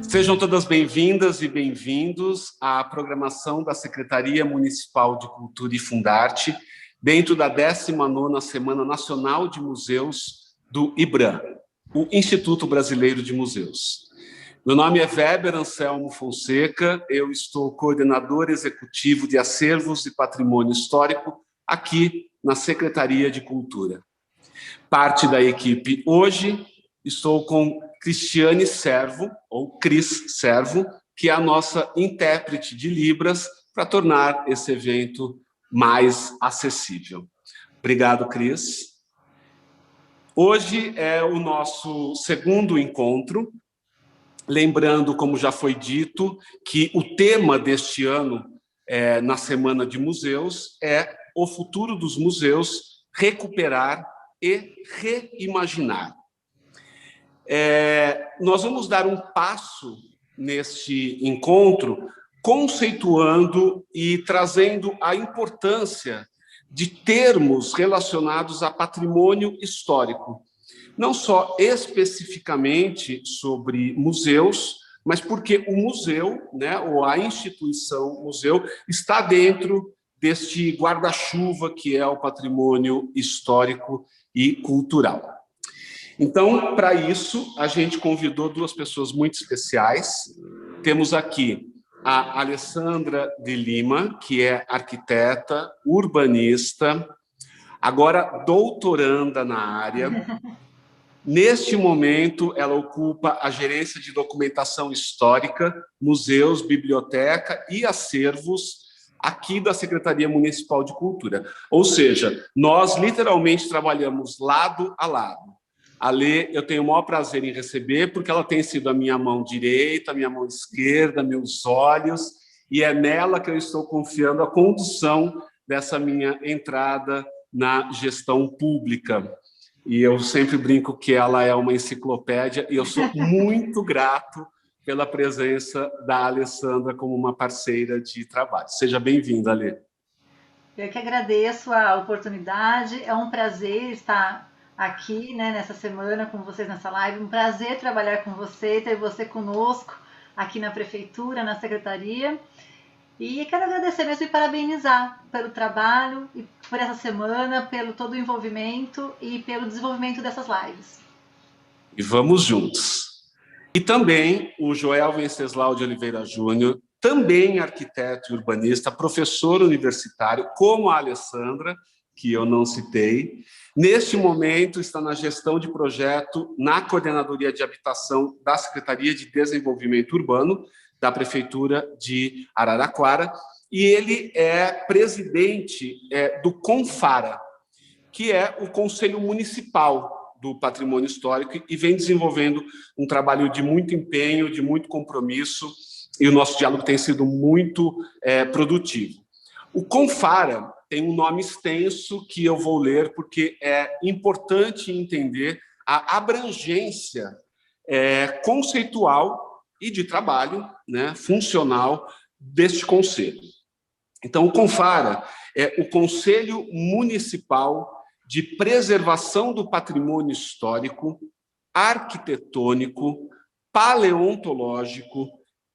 Sejam todas bem-vindas e bem-vindos à programação da Secretaria Municipal de Cultura e Fundarte, dentro da 19ª Semana Nacional de Museus do IBRAM, o Instituto Brasileiro de Museus. Meu nome é Weber Anselmo Fonseca, eu estou coordenador executivo de Acervos e Patrimônio Histórico aqui na Secretaria de Cultura. Parte da equipe hoje, estou com Cristiane Servo, ou Cris Servo, que é a nossa intérprete de Libras, para tornar esse evento mais acessível. Obrigado, Cris. Hoje é o nosso segundo encontro, lembrando, como já foi dito, que o tema deste ano, na Semana de Museus, é o futuro dos museus, recuperar e reimaginar. Nós vamos dar um passo neste encontro, conceituando e trazendo a importância de termos relacionados a patrimônio histórico, não só especificamente sobre museus, mas porque o museu, né, ou a instituição museu, está dentro deste guarda-chuva que é o patrimônio histórico e cultural. Então, para isso, a gente convidou duas pessoas muito especiais. Temos aqui a Alessandra de Lima, que é arquiteta, urbanista, agora doutoranda na área. Neste momento, ela ocupa a gerência de documentação histórica, museus, biblioteca e acervos aqui da Secretaria Municipal de Cultura. Ou seja, nós literalmente trabalhamos lado a lado. A Lê, eu tenho o maior prazer em receber, porque ela tem sido a minha mão direita, a minha mão esquerda, meus olhos, e é nela que eu estou confiando a condução dessa minha entrada na gestão pública. E eu sempre brinco que ela é uma enciclopédia, e eu sou muito grato pela presença da Alessandra como uma parceira de trabalho. Seja bem-vinda, Lê. Eu que agradeço a oportunidade, é um prazer estar aqui, né, nessa semana com vocês nessa live, um prazer trabalhar com você, ter você conosco aqui na Prefeitura, na Secretaria, e quero agradecer mesmo e parabenizar pelo trabalho, e por essa semana, pelo todo o envolvimento e pelo desenvolvimento dessas lives. E vamos juntos. E também o Joel Venceslau de Oliveira Júnior, também arquiteto e urbanista, professor universitário, como a Alessandra, que eu não citei. Neste momento, está na gestão de projeto na Coordenadoria de Habitação da Secretaria de Desenvolvimento Urbano, da Prefeitura de Araraquara, e ele é presidente do CONFARA, que é o Conselho Municipal do Patrimônio Histórico, e vem desenvolvendo um trabalho de muito empenho, de muito compromisso, e o nosso diálogo tem sido muito produtivo. O CONFARA tem um nome extenso que eu vou ler, porque é importante entender a abrangência conceitual e de trabalho, né, funcional, deste conselho. Então, o CONFARA é o Conselho Municipal de Preservação do Patrimônio Histórico, Arquitetônico, Paleontológico,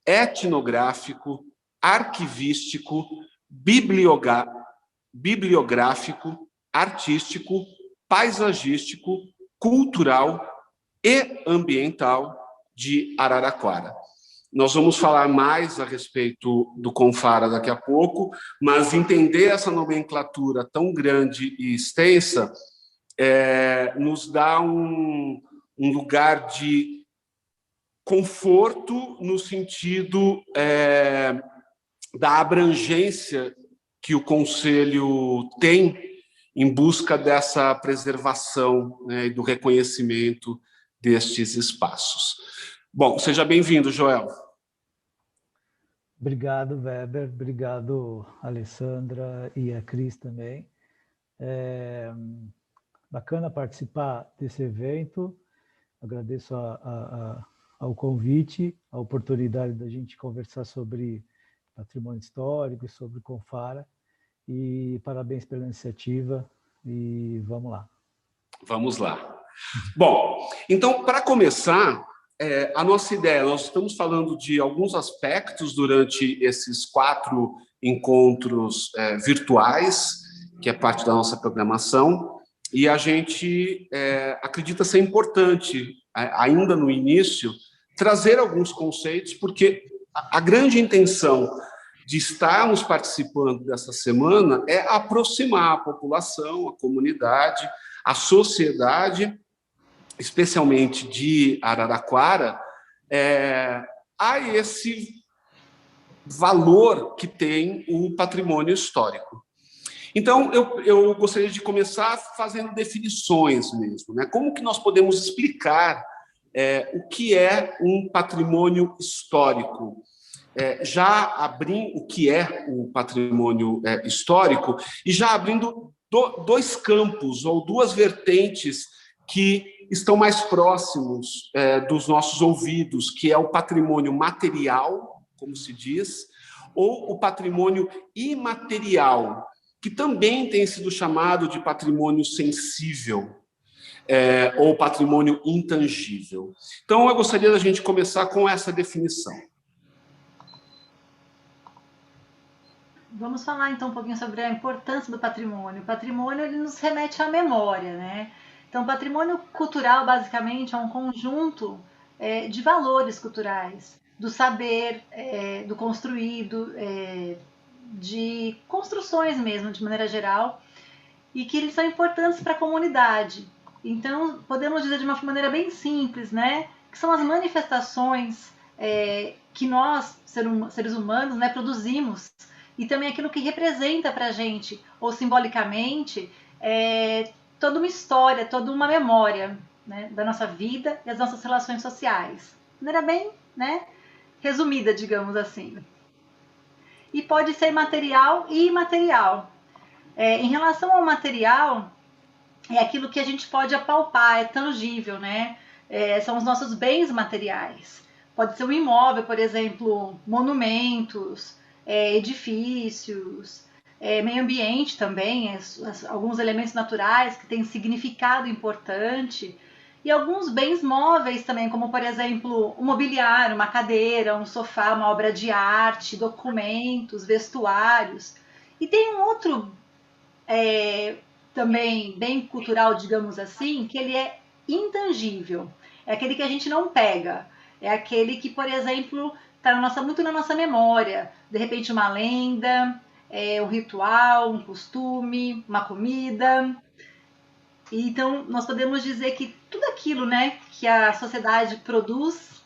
Etnográfico, Arquivístico, bibliográfico, artístico, paisagístico, cultural e ambiental de Araraquara. Nós vamos falar mais a respeito do CONFARA daqui a pouco, mas entender essa nomenclatura tão grande e extensa nos dá um lugar de conforto no sentido da abrangência que o Conselho tem em busca dessa preservação, né, e do reconhecimento destes espaços. Bom, seja bem-vindo, Joel. Obrigado, Weber. Obrigado, Alessandra e a Cris também. Bacana participar desse evento. Agradeço ao convite, a oportunidade da gente conversar sobre patrimônio histórico e sobre CONFARA. E parabéns pela iniciativa e vamos lá. Vamos lá. Bom, então, para começar, a nossa ideia, nós estamos falando de alguns aspectos durante esses 4 encontros virtuais, que é parte da nossa programação, e a gente acredita ser importante, ainda no início, trazer alguns conceitos, porque a grande intenção de estarmos participando dessa semana é aproximar a população, a comunidade, a sociedade, especialmente de Araraquara, a esse valor que tem o patrimônio histórico. Então, eu gostaria de começar fazendo definições mesmo, né? Como que nós podemos explicar o que é um patrimônio histórico? Já abrindo o que é o patrimônio histórico e já abrindo 2 campos ou 2 vertentes que estão mais próximos dos nossos ouvidos, que é o patrimônio material, como se diz, ou o patrimônio imaterial, que também tem sido chamado de patrimônio sensível, ou patrimônio intangível. Então, eu gostaria da gente começar com essa definição. Vamos falar então um pouquinho sobre a importância do patrimônio. O patrimônio ele nos remete à memória, né? Então, patrimônio cultural basicamente é um conjunto de valores culturais, do saber, do construído, de construções mesmo, de maneira geral, e que eles são importantes para a comunidade. Então, podemos dizer de uma maneira bem simples, né? Que são as manifestações que nós, seres humanos, né, produzimos, e também aquilo que representa para a gente, ou simbolicamente, toda uma história, toda uma memória, né, da nossa vida e das nossas relações sociais. De maneira bem, né, resumida, digamos assim. E pode ser material e imaterial. Em relação ao material, é aquilo que a gente pode apalpar, é tangível, né? São os nossos bens materiais. Pode ser um imóvel, por exemplo, monumentos, edifícios, meio ambiente também, alguns elementos naturais que têm significado importante, e alguns bens móveis também, como por exemplo um mobiliário, uma cadeira, um sofá, uma obra de arte, documentos, vestuários. E tem um outro também bem cultural, digamos assim, que ele é intangível. É aquele que a gente não pega. É aquele que, por exemplo, está muito na nossa memória. De repente, uma lenda, um ritual, um costume, uma comida. Então, nós podemos dizer que tudo aquilo, né, que a sociedade produz,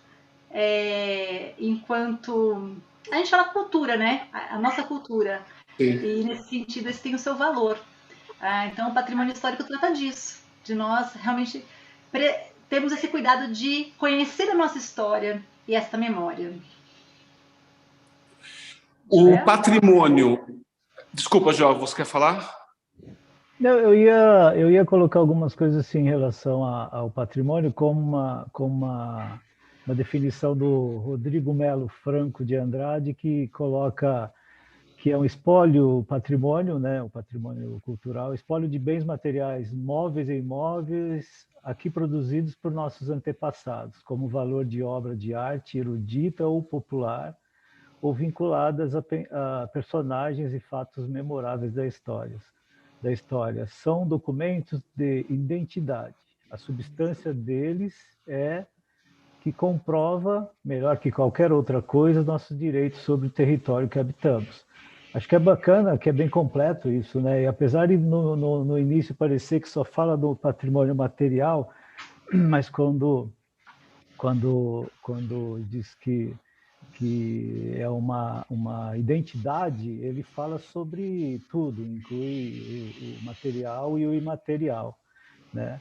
enquanto... A gente fala cultura, né? A nossa cultura. Sim. E, nesse sentido, esse tem o seu valor. Então, o patrimônio histórico trata disso, de nós realmente temos esse cuidado de conhecer a nossa história e essa memória. O patrimônio... Desculpa, João, você quer falar? Não, eu ia colocar algumas coisas assim em relação ao patrimônio, como uma definição do Rodrigo Melo Franco de Andrade, que coloca que é um espólio patrimônio, né, o patrimônio cultural, espólio de bens materiais móveis e imóveis aqui produzidos por nossos antepassados, como valor de obra de arte erudita ou popular, ou vinculadas a personagens e fatos memoráveis da história. São documentos de identidade. A substância deles é que comprova, melhor que qualquer outra coisa, nossos direitos sobre o território que habitamos. Acho que é bacana, que é bem completo isso, né? E apesar de no início parecer que só fala do patrimônio material, mas quando diz que é uma identidade, ele fala sobre tudo, inclui o material e o imaterial, né?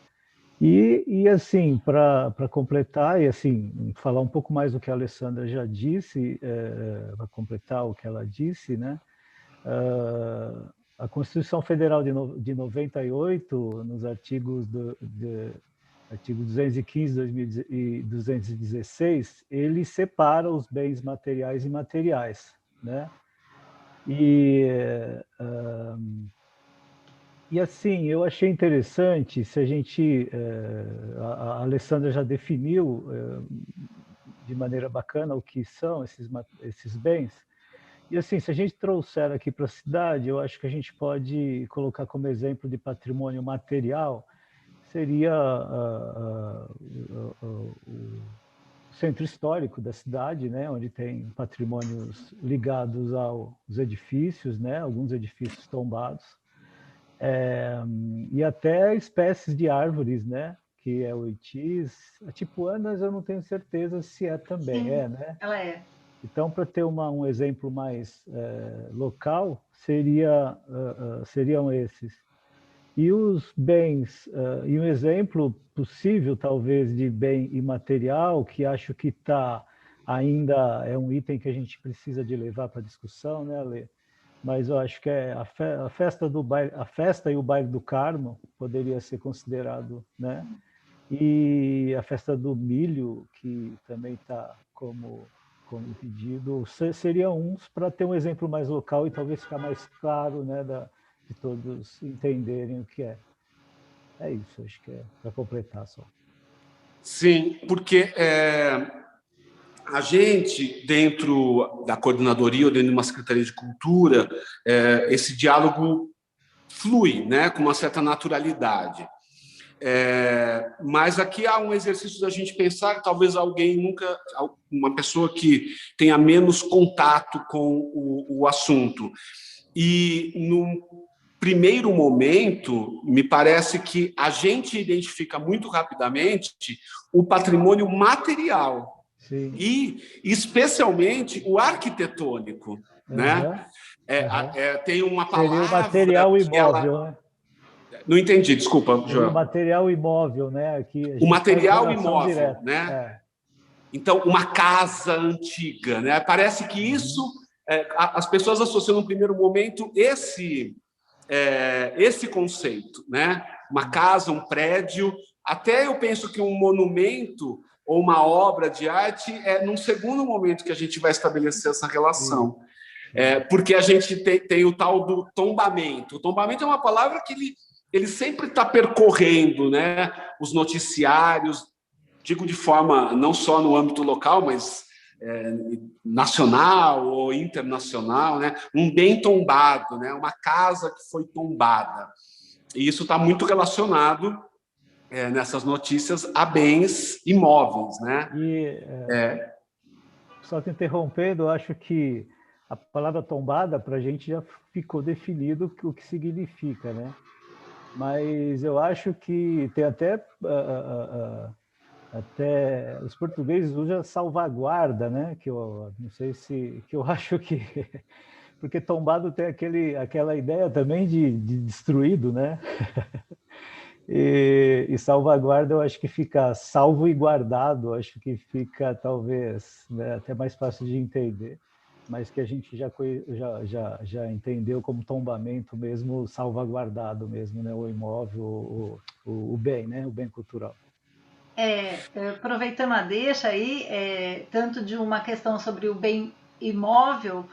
E assim, para completar, e assim, falar um pouco mais do que a Alessandra já disse, para completar o que ela disse, né? A Constituição Federal de 98, nos artigos artigo 215 e 216, ele separa os bens materiais e imateriais, né? E E assim, eu achei interessante, se a gente, a Alessandra já definiu de maneira bacana o que são esses bens, e assim, se a gente trouxer aqui para a cidade, eu acho que a gente pode colocar como exemplo de patrimônio material, seria o centro histórico da cidade, né, onde tem patrimônios ligados aos edifícios, né, alguns edifícios tombados, e até espécies de árvores, né, que é o itis. A tipuanas eu não tenho certeza se é também, Sim, né? ela é. Então, para ter um exemplo mais local, seriam esses. E os bens, e um exemplo possível, talvez, de bem imaterial, que acho que ainda é um item que a gente precisa de levar para discussão, né, Lê? Mas eu acho que a festa do baile, a festa e o baile do Carmo poderia ser considerado, né? E a festa do milho, que também está como pedido, seriam uns para ter um exemplo mais local e talvez ficar mais claro, né, de todos entenderem o que é. É isso, acho que é para completar só. Sim, porque a gente, dentro da coordenadoria ou dentro de uma secretaria de cultura, esse diálogo flui, né, com uma certa naturalidade. Mas aqui há um exercício da gente pensar que talvez uma pessoa que tenha menos contato com o assunto. E, num primeiro momento, me parece que a gente identifica muito rapidamente o patrimônio material. Sim. E, especialmente, o arquitetônico. Né? Tem uma palavra... Seria o material imóvel, né? Não entendi, desculpa, Joel. O material imóvel, né? Aqui o material imóvel, direta. né? Então, uma casa antiga, né? Parece que isso, as pessoas associam no primeiro momento esse conceito, né? Uma casa, um prédio. Até eu penso que um monumento ou uma obra de arte é num segundo momento que a gente vai estabelecer essa relação. Porque a gente tem o tal do tombamento. O tombamento é uma palavra que ele sempre está percorrendo, né, os noticiários, digo de forma não só no âmbito local, mas nacional ou internacional, né, um bem tombado, né, uma casa que foi tombada. E isso está muito relacionado nessas notícias a bens imóveis, né? Só te interrompendo, eu acho que a palavra tombada para a gente já ficou definido o que significa, né? Mas eu acho que tem até os portugueses usam salvaguarda, né? Que eu não sei que eu acho que porque tombado tem aquela ideia também de destruído, né? E salvaguarda eu acho que fica salvo e guardado, acho que fica talvez, né, até mais fácil de entender, mas que a gente já entendeu como tombamento mesmo, salvaguardado mesmo, né, o imóvel, o bem, né, o bem cultural. Aproveitando a deixa aí, tanto de uma questão sobre o bem imóvel,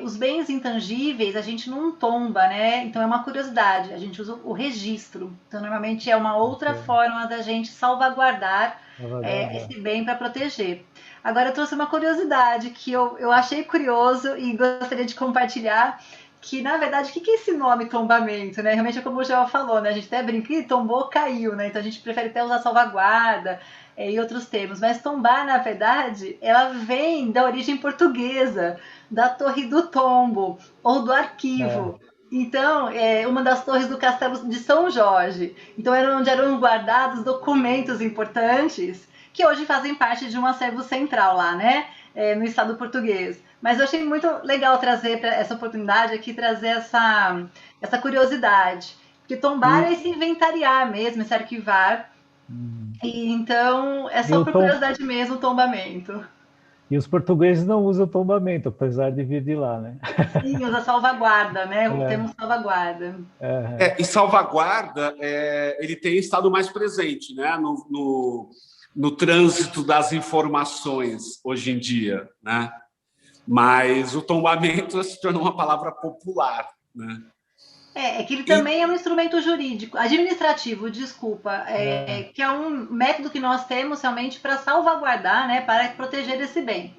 os bens intangíveis a gente não tomba, né? Então é uma curiosidade, a gente usa o registro. Então, normalmente é uma outra forma da gente salvaguardar esse bem para proteger. Agora eu trouxe uma curiosidade que eu achei curioso e gostaria de compartilhar, que na verdade, o que é esse nome tombamento, né? Realmente é como o Joel falou, né? A gente até brinca, tombou, caiu, né? Então a gente prefere até usar salvaguarda e outros termos. Mas tombar, na verdade, ela vem da origem portuguesa, da Torre do Tombo, ou do arquivo. Então, uma das torres do Castelo de São Jorge. Então, era onde eram guardados documentos importantes, que hoje fazem parte de um acervo central lá, né? No estado português. Mas eu achei muito legal trazer essa oportunidade aqui, trazer essa curiosidade. Porque tombar é se inventariar mesmo, se arquivar. E então, é só por curiosidade mesmo o tombamento. E os portugueses não usam tombamento, apesar de vir de lá, né? Sim, usa salvaguarda, né? O termo salvaguarda. E salvaguarda, ele tem estado mais presente, né? No trânsito das informações hoje em dia, né? Mas o tombamento se tornou uma palavra popular, né? É que ele E, também é um instrumento jurídico, administrativo, desculpa, É, que é um método que nós temos realmente para salvaguardar, né, para proteger esse bem.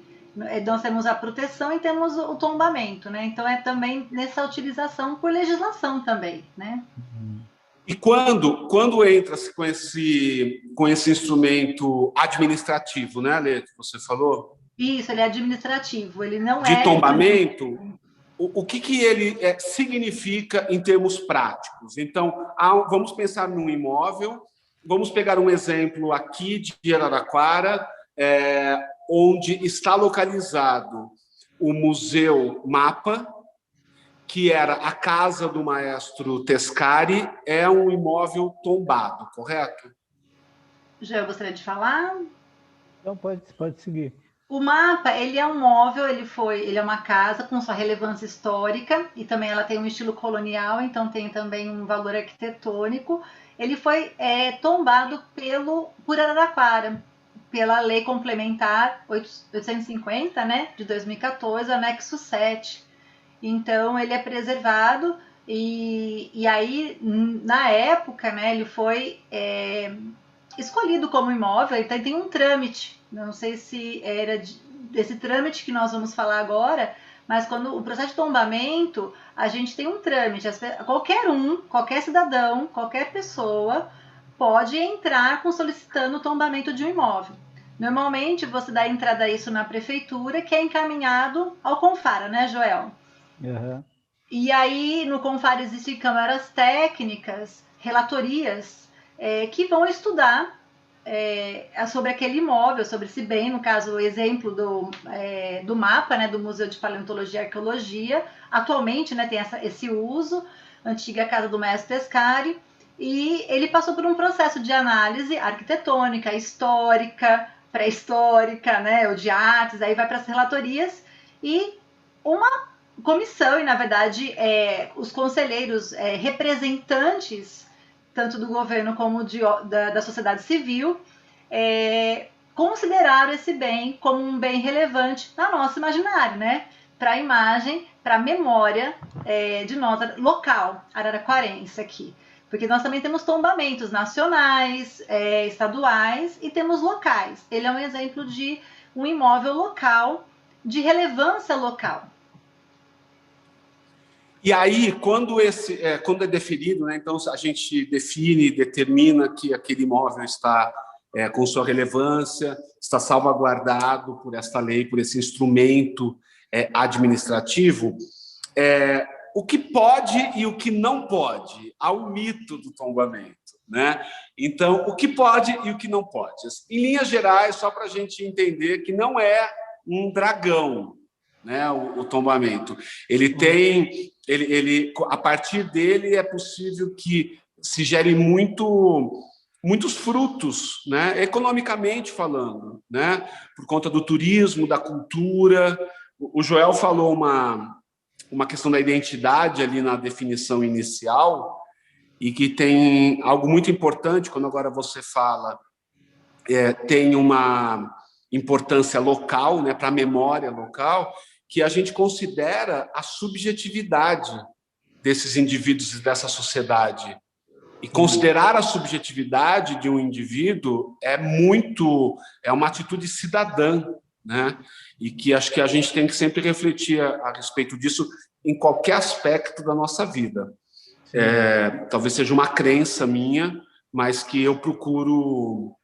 Nós temos a proteção e temos o tombamento, né? Então é também nessa utilização por legislação também, né? uhum. e quando entra-se com esse instrumento administrativo, né, Lê, que você falou, Isso, ele é administrativo, ele não de é jurídico. tombamento, o que ele significa em termos práticos? Então, vamos pensar num imóvel, vamos pegar um exemplo aqui de Araraquara, onde está localizado o Museu Mapa, que era a casa do maestro Tescari, é um imóvel tombado, correto? Já eu gostaria de falar. Então pode seguir. O mapa, ele é um móvel, ele é uma casa com sua relevância histórica e também ela tem um estilo colonial, então tem também um valor arquitetônico. Ele foi tombado por Araraquara, pela Lei Complementar 850, né, de 2014, anexo 7. Então ele é preservado e aí na época, né, ele foi escolhido como imóvel, então tem um trâmite. Não sei se era desse trâmite que nós vamos falar agora, mas quando o processo de tombamento, a gente tem um trâmite. Qualquer cidadão, qualquer pessoa pode entrar solicitando o tombamento de um imóvel. Normalmente você dá entrada a isso na prefeitura, que é encaminhado ao Confara, né, Joel? Uhum. E aí no Confara existem câmaras técnicas, relatorias, que vão estudar sobre aquele imóvel, sobre esse bem, no caso, o exemplo do mapa, né, do Museu de Paleontologia e Arqueologia, atualmente, né, tem esse uso, antiga casa do Maestro Tescari, e ele passou por um processo de análise arquitetônica, histórica, pré-histórica, né, ou de artes, aí vai para as relatorias, e uma comissão, e na verdade os conselheiros representantes tanto do governo como da sociedade civil, consideraram esse bem como um bem relevante na nosso imaginário, né? Para a imagem, para a memória de nós, local, araraquarense aqui. Porque nós também temos tombamentos nacionais, estaduais e temos locais. Ele é um exemplo de um imóvel local, de relevância local. E aí, quando é definido, né, então a gente define, determina que aquele imóvel está com sua relevância, está salvaguardado por esta lei, por esse instrumento administrativo, o que pode e o que não pode, há um mito do tombamento, né? Então, o que pode e o que não pode. Em linhas gerais, só para a gente entender que não é um dragão, né, o tombamento. A partir dele é possível que se gere muitos frutos, né, economicamente falando, né, por conta do turismo, da cultura. O Joel falou uma questão da identidade ali na definição inicial, e que tem algo muito importante quando agora você fala, tem uma importância local, né, para a memória local, que a gente considera a subjetividade desses indivíduos e dessa sociedade. E considerar a subjetividade de um indivíduo é uma atitude cidadã, né? E que acho que a gente tem que sempre refletir a respeito disso em qualquer aspecto da nossa vida. Talvez seja uma crença minha, mas que eu procuro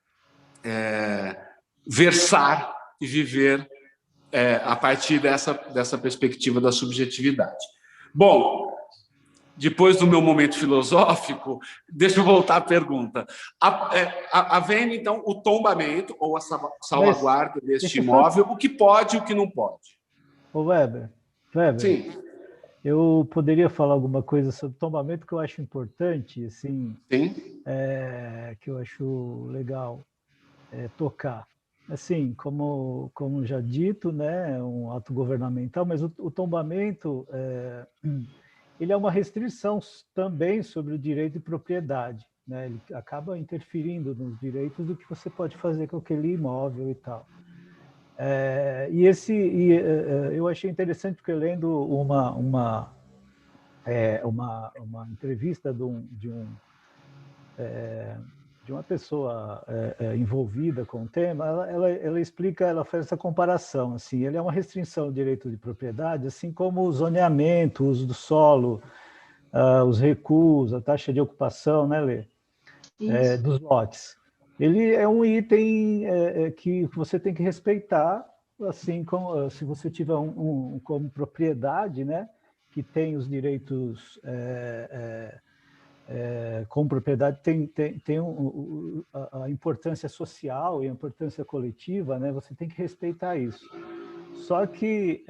versar e viver a partir dessa perspectiva da subjetividade. Bom, depois do meu momento filosófico, deixa eu voltar à pergunta. Havendo, então, o tombamento ou a salvaguarda deste imóvel, o que pode e o que não pode? Ô Weber, Sim. eu poderia falar alguma coisa sobre tombamento que eu acho importante, assim, Sim. que eu acho legal tocar. Assim, como já dito, né, é um ato governamental, mas o tombamento ele é uma restrição também sobre o direito de propriedade, né? Ele acaba interferindo nos direitos do que você pode fazer com aquele imóvel e tal. Eu achei interessante porque lendo uma entrevista de uma pessoa envolvida com o tema, ela explica, ela faz essa comparação, assim, ele é uma restrição do direito de propriedade, assim como o zoneamento, o uso do solo, os recuos, a taxa de ocupação, né, Lê? Dos lotes. Ele é um item que você tem que respeitar, assim como se você tiver como propriedade, né, que tem os direitos como propriedade tem a importância social e a importância coletiva, né? Você tem que respeitar isso. Só que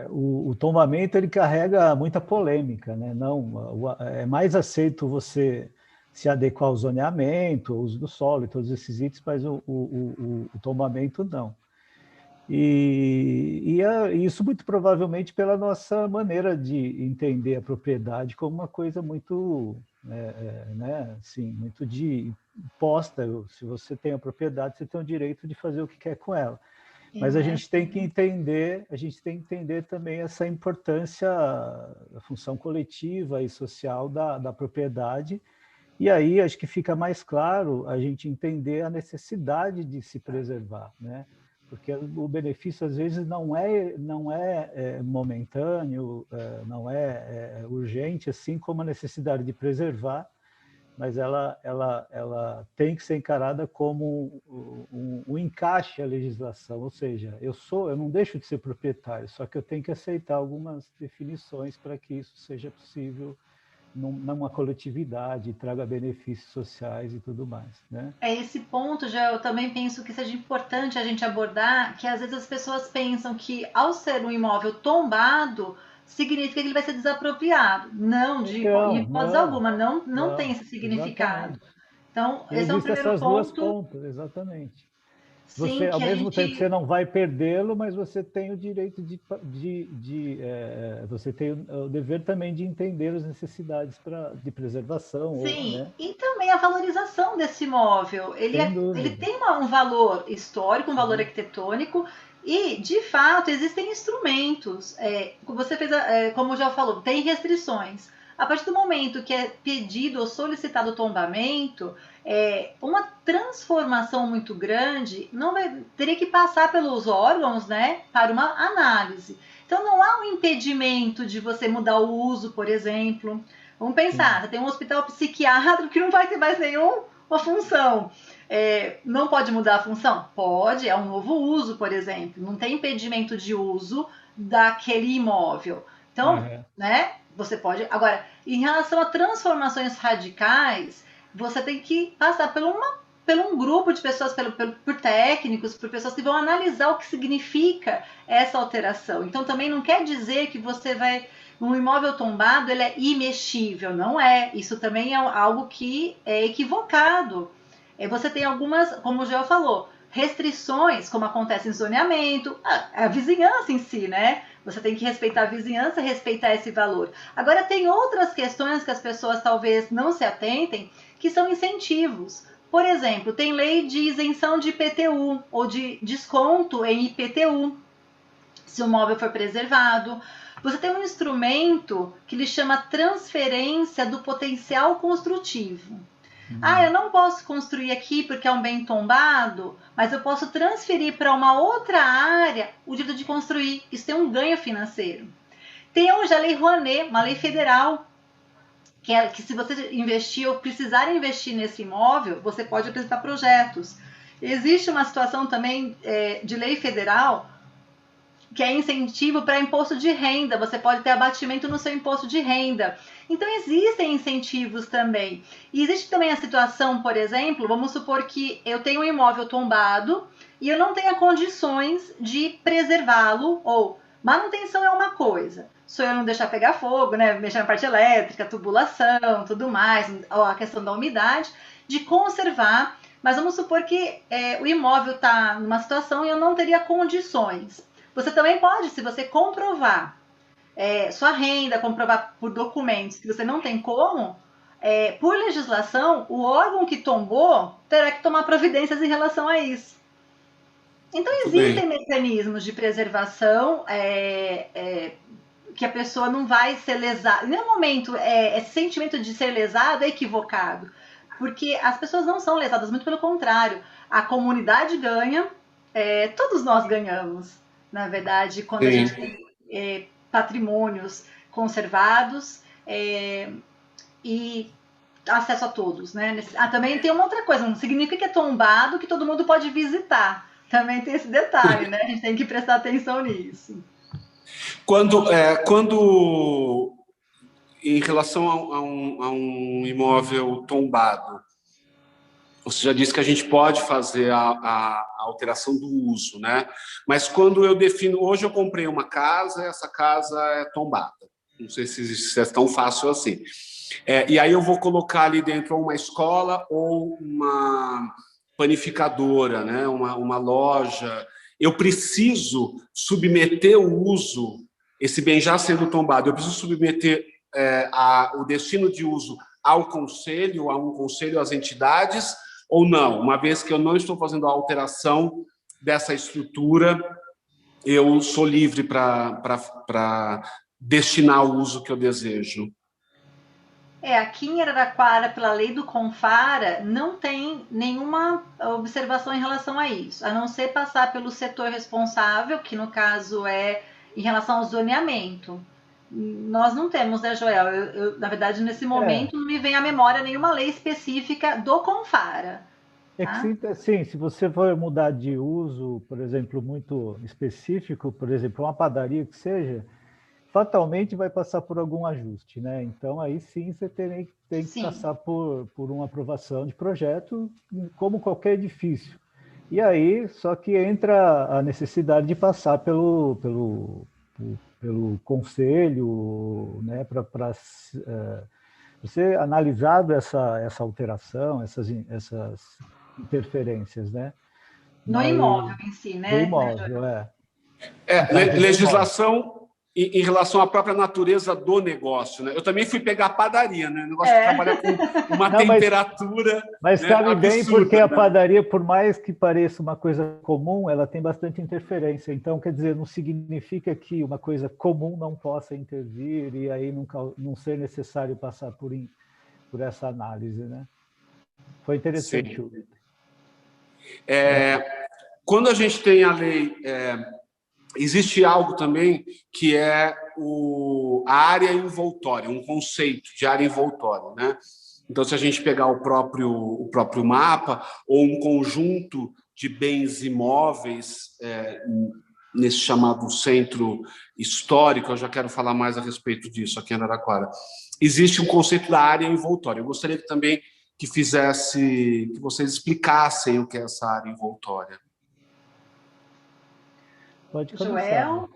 o tombamento ele carrega muita polêmica, né? Não, é mais aceito você se adequar ao zoneamento, ao uso do solo e todos esses itens, mas o tombamento não. E isso muito provavelmente pela nossa maneira de entender a propriedade como uma coisa muito, né, assim, muito de imposta. Se você tem a propriedade, você tem o direito de fazer o que quer com ela. Mas a gente tem que entender também essa importância, a função coletiva e social da propriedade. E aí acho que fica mais claro a gente entender a necessidade de se preservar, né? Porque o benefício às vezes não é momentâneo, não é urgente, assim como a necessidade de preservar, mas ela tem que ser encarada como um encaixe à legislação, ou seja, eu não deixo de ser proprietário, só que eu tenho que aceitar algumas definições para que isso seja possível numa coletividade, traga benefícios sociais e tudo mais, né? Esse ponto, já eu também penso que seja importante a gente abordar, que às vezes as pessoas pensam que ao ser um imóvel tombado, significa que ele vai ser desapropriado. Não, de hipótese alguma, não tem esse significado. Exatamente. Então, esse é um Existem primeiro essas duas ponto. pontas, exatamente. Sim, Você, ao que a mesmo tempo que você gente... não vai perdê-lo, mas você tem o direito você tem o dever também de entender as necessidades de preservação, Sim, né? e também a valorização desse imóvel. Sem Ele dúvida. tem um valor histórico, um valor Sim, arquitetônico, e, de fato, existem instrumentos. Você fez, como já falou, tem restrições. A partir do momento que é pedido ou solicitado o tombamento, uma transformação muito grande teria que passar pelos órgãos, né, para uma análise. Então, não há um impedimento de você mudar o uso, por exemplo. Vamos pensar, você tem um hospital psiquiátrico que não vai ter mais nenhuma função. Não pode mudar a função? Pode, é um novo uso, por exemplo. Não tem impedimento de uso daquele imóvel. Então, né, você pode... Agora, em relação a transformações radicais, você tem que passar por um grupo de pessoas, por técnicos, por pessoas que vão analisar o que significa essa alteração. Então, também não quer dizer que você vai... Um imóvel tombado, ele é imexível, não é? Isso também é algo que é equivocado. Você tem algumas, como o Joel falou, restrições, como acontece em zoneamento, a vizinhança em si, né? Você tem que respeitar a vizinhança, respeitar esse valor. Agora, tem outras questões que as pessoas talvez não se atentem, que são incentivos. Por exemplo, tem lei de isenção de IPTU ou de desconto em IPTU, se o imóvel for preservado. Você tem um instrumento que ele chama transferência do potencial construtivo. Eu não posso construir aqui porque é um bem tombado, mas eu posso transferir para uma outra área o direito de construir. Isso tem um ganho financeiro. Tem hoje a Lei Rouanet, uma lei federal, que se você investir ou precisar investir nesse imóvel, você pode apresentar projetos. Existe uma situação também de lei federal que é incentivo para imposto de renda, você pode ter abatimento no seu imposto de renda. Então, existem incentivos também. E existe também a situação, por exemplo, vamos supor que eu tenho um imóvel tombado e eu não tenha condições de preservá-lo, ou manutenção é uma coisa, só eu não deixar pegar fogo, né, mexer na parte elétrica, tubulação, tudo mais, a questão da umidade, de conservar, mas vamos supor que o imóvel está numa situação e eu não teria condições. Você também pode, se você comprovar sua renda, comprovar por documentos que você não tem como, por legislação, o órgão que tombou terá que tomar providências em relação a isso. Então, existem mecanismos de preservação que a pessoa não vai ser lesada. Em nenhum momento esse sentimento de ser lesado é equivocado, porque as pessoas não são lesadas, muito pelo contrário. A comunidade ganha, todos nós ganhamos, na verdade, quando a gente tem patrimônios conservados e acesso a todos, né? Também tem uma outra coisa, não significa que é tombado que todo mundo pode visitar. Também tem esse detalhe, né? A gente tem que prestar atenção nisso. Quando em relação a um imóvel tombado, você já disse que a gente pode fazer a alteração do uso, né? Mas quando eu defino... Hoje eu comprei uma casa, essa casa é tombada. Não sei se é tão fácil assim. E aí eu vou colocar ali dentro uma escola ou uma panificadora, né? Uma loja. Eu preciso submeter o uso, esse bem já sendo tombado, eu preciso submeter o destino de uso a um conselho, às entidades, ou não? Uma vez que eu não estou fazendo a alteração dessa estrutura, eu sou livre para destinar o uso que eu desejo. Aqui em Araraquara, pela lei do Confara, não tem nenhuma observação em relação a isso, a não ser passar pelo setor responsável, que no caso é em relação ao zoneamento. Nós não temos, né, Joel? Eu, na verdade, nesse momento, não me vem à memória nenhuma lei específica do Confara. Tá? Sim, se você for mudar de uso, por exemplo, muito específico, por exemplo, uma padaria que seja, fatalmente vai passar por algum ajuste, né? Então, aí sim você tem que passar por uma aprovação de projeto, como qualquer edifício. E aí, só que entra a necessidade de passar pelo conselho, né? Para ser analisado essa alteração, essas interferências, né? No imóvel em si, né? Do imóvel, legislação em relação à própria natureza do negócio, né? Eu também fui pegar a padaria, né? O negócio de trabalhar com uma temperatura. Mas né, cabe bem, absurda, porque a né? padaria, por mais que pareça uma coisa comum, ela tem bastante interferência. Então, quer dizer, não significa que uma coisa comum não possa intervir e aí não ser necessário passar por essa análise, né? Foi interessante. Quando a gente tem a lei, existe algo também que é a área envoltória, um conceito de área envoltória, né? Então, se a gente pegar o próprio mapa ou um conjunto de bens imóveis nesse chamado centro histórico, eu já quero falar mais a respeito disso aqui em Araraquara, existe um conceito da área envoltória. Eu gostaria também que vocês explicassem o que é essa área envoltória. Pode começar. Joel,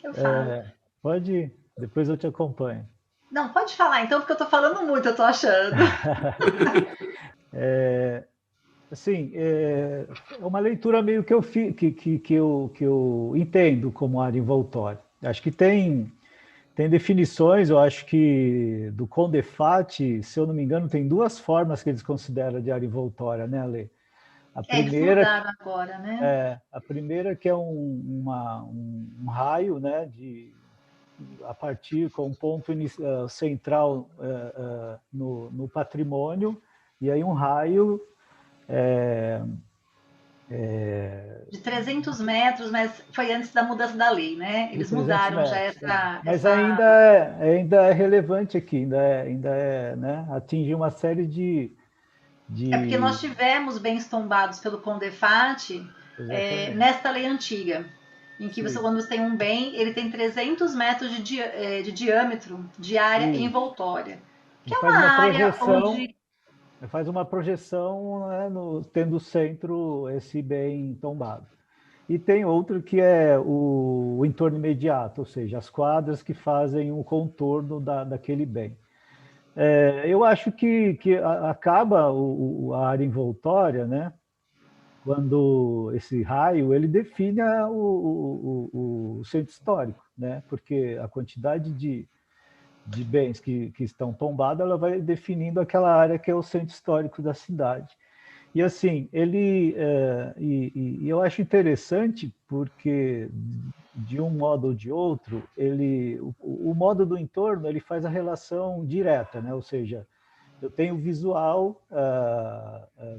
eu falo. Pode ir, depois eu te acompanho. Não, pode falar então, porque eu estou falando muito, eu estou achando. Assim, é uma leitura meio que eu entendo como área envoltória. Acho que tem definições, eu acho que do CONDEFAT, se eu não me engano, tem duas formas que eles consideram de área envoltória, né, Ale? A primeira, eles mudaram agora, né? A primeira que é um raio, né, a partir com um ponto central no patrimônio, e aí um raio de 300 metros, mas foi antes da mudança da lei, né? Eles mudaram já essa... Mas ainda é relevante aqui, ainda é, né? Atingir uma série de... É porque nós tivemos bens tombados pelo CONDEFAT nesta lei antiga, em que quando você tem um bem, ele tem 300 metros de diâmetro de área envoltória, que é uma área onde... Faz uma projeção, né, tendo o centro esse bem tombado. E tem outro que é o entorno imediato, ou seja, as quadras que fazem o contorno daquele bem. Eu acho que acaba a área envoltória, né, quando esse raio ele define o centro histórico, né, porque a quantidade de bens que estão tombados, ela vai definindo aquela área que é o centro histórico da cidade. E assim, eu acho interessante porque de um modo ou de outro, o modo do entorno ele faz a relação direta, né? Ou seja, eu tenho visual,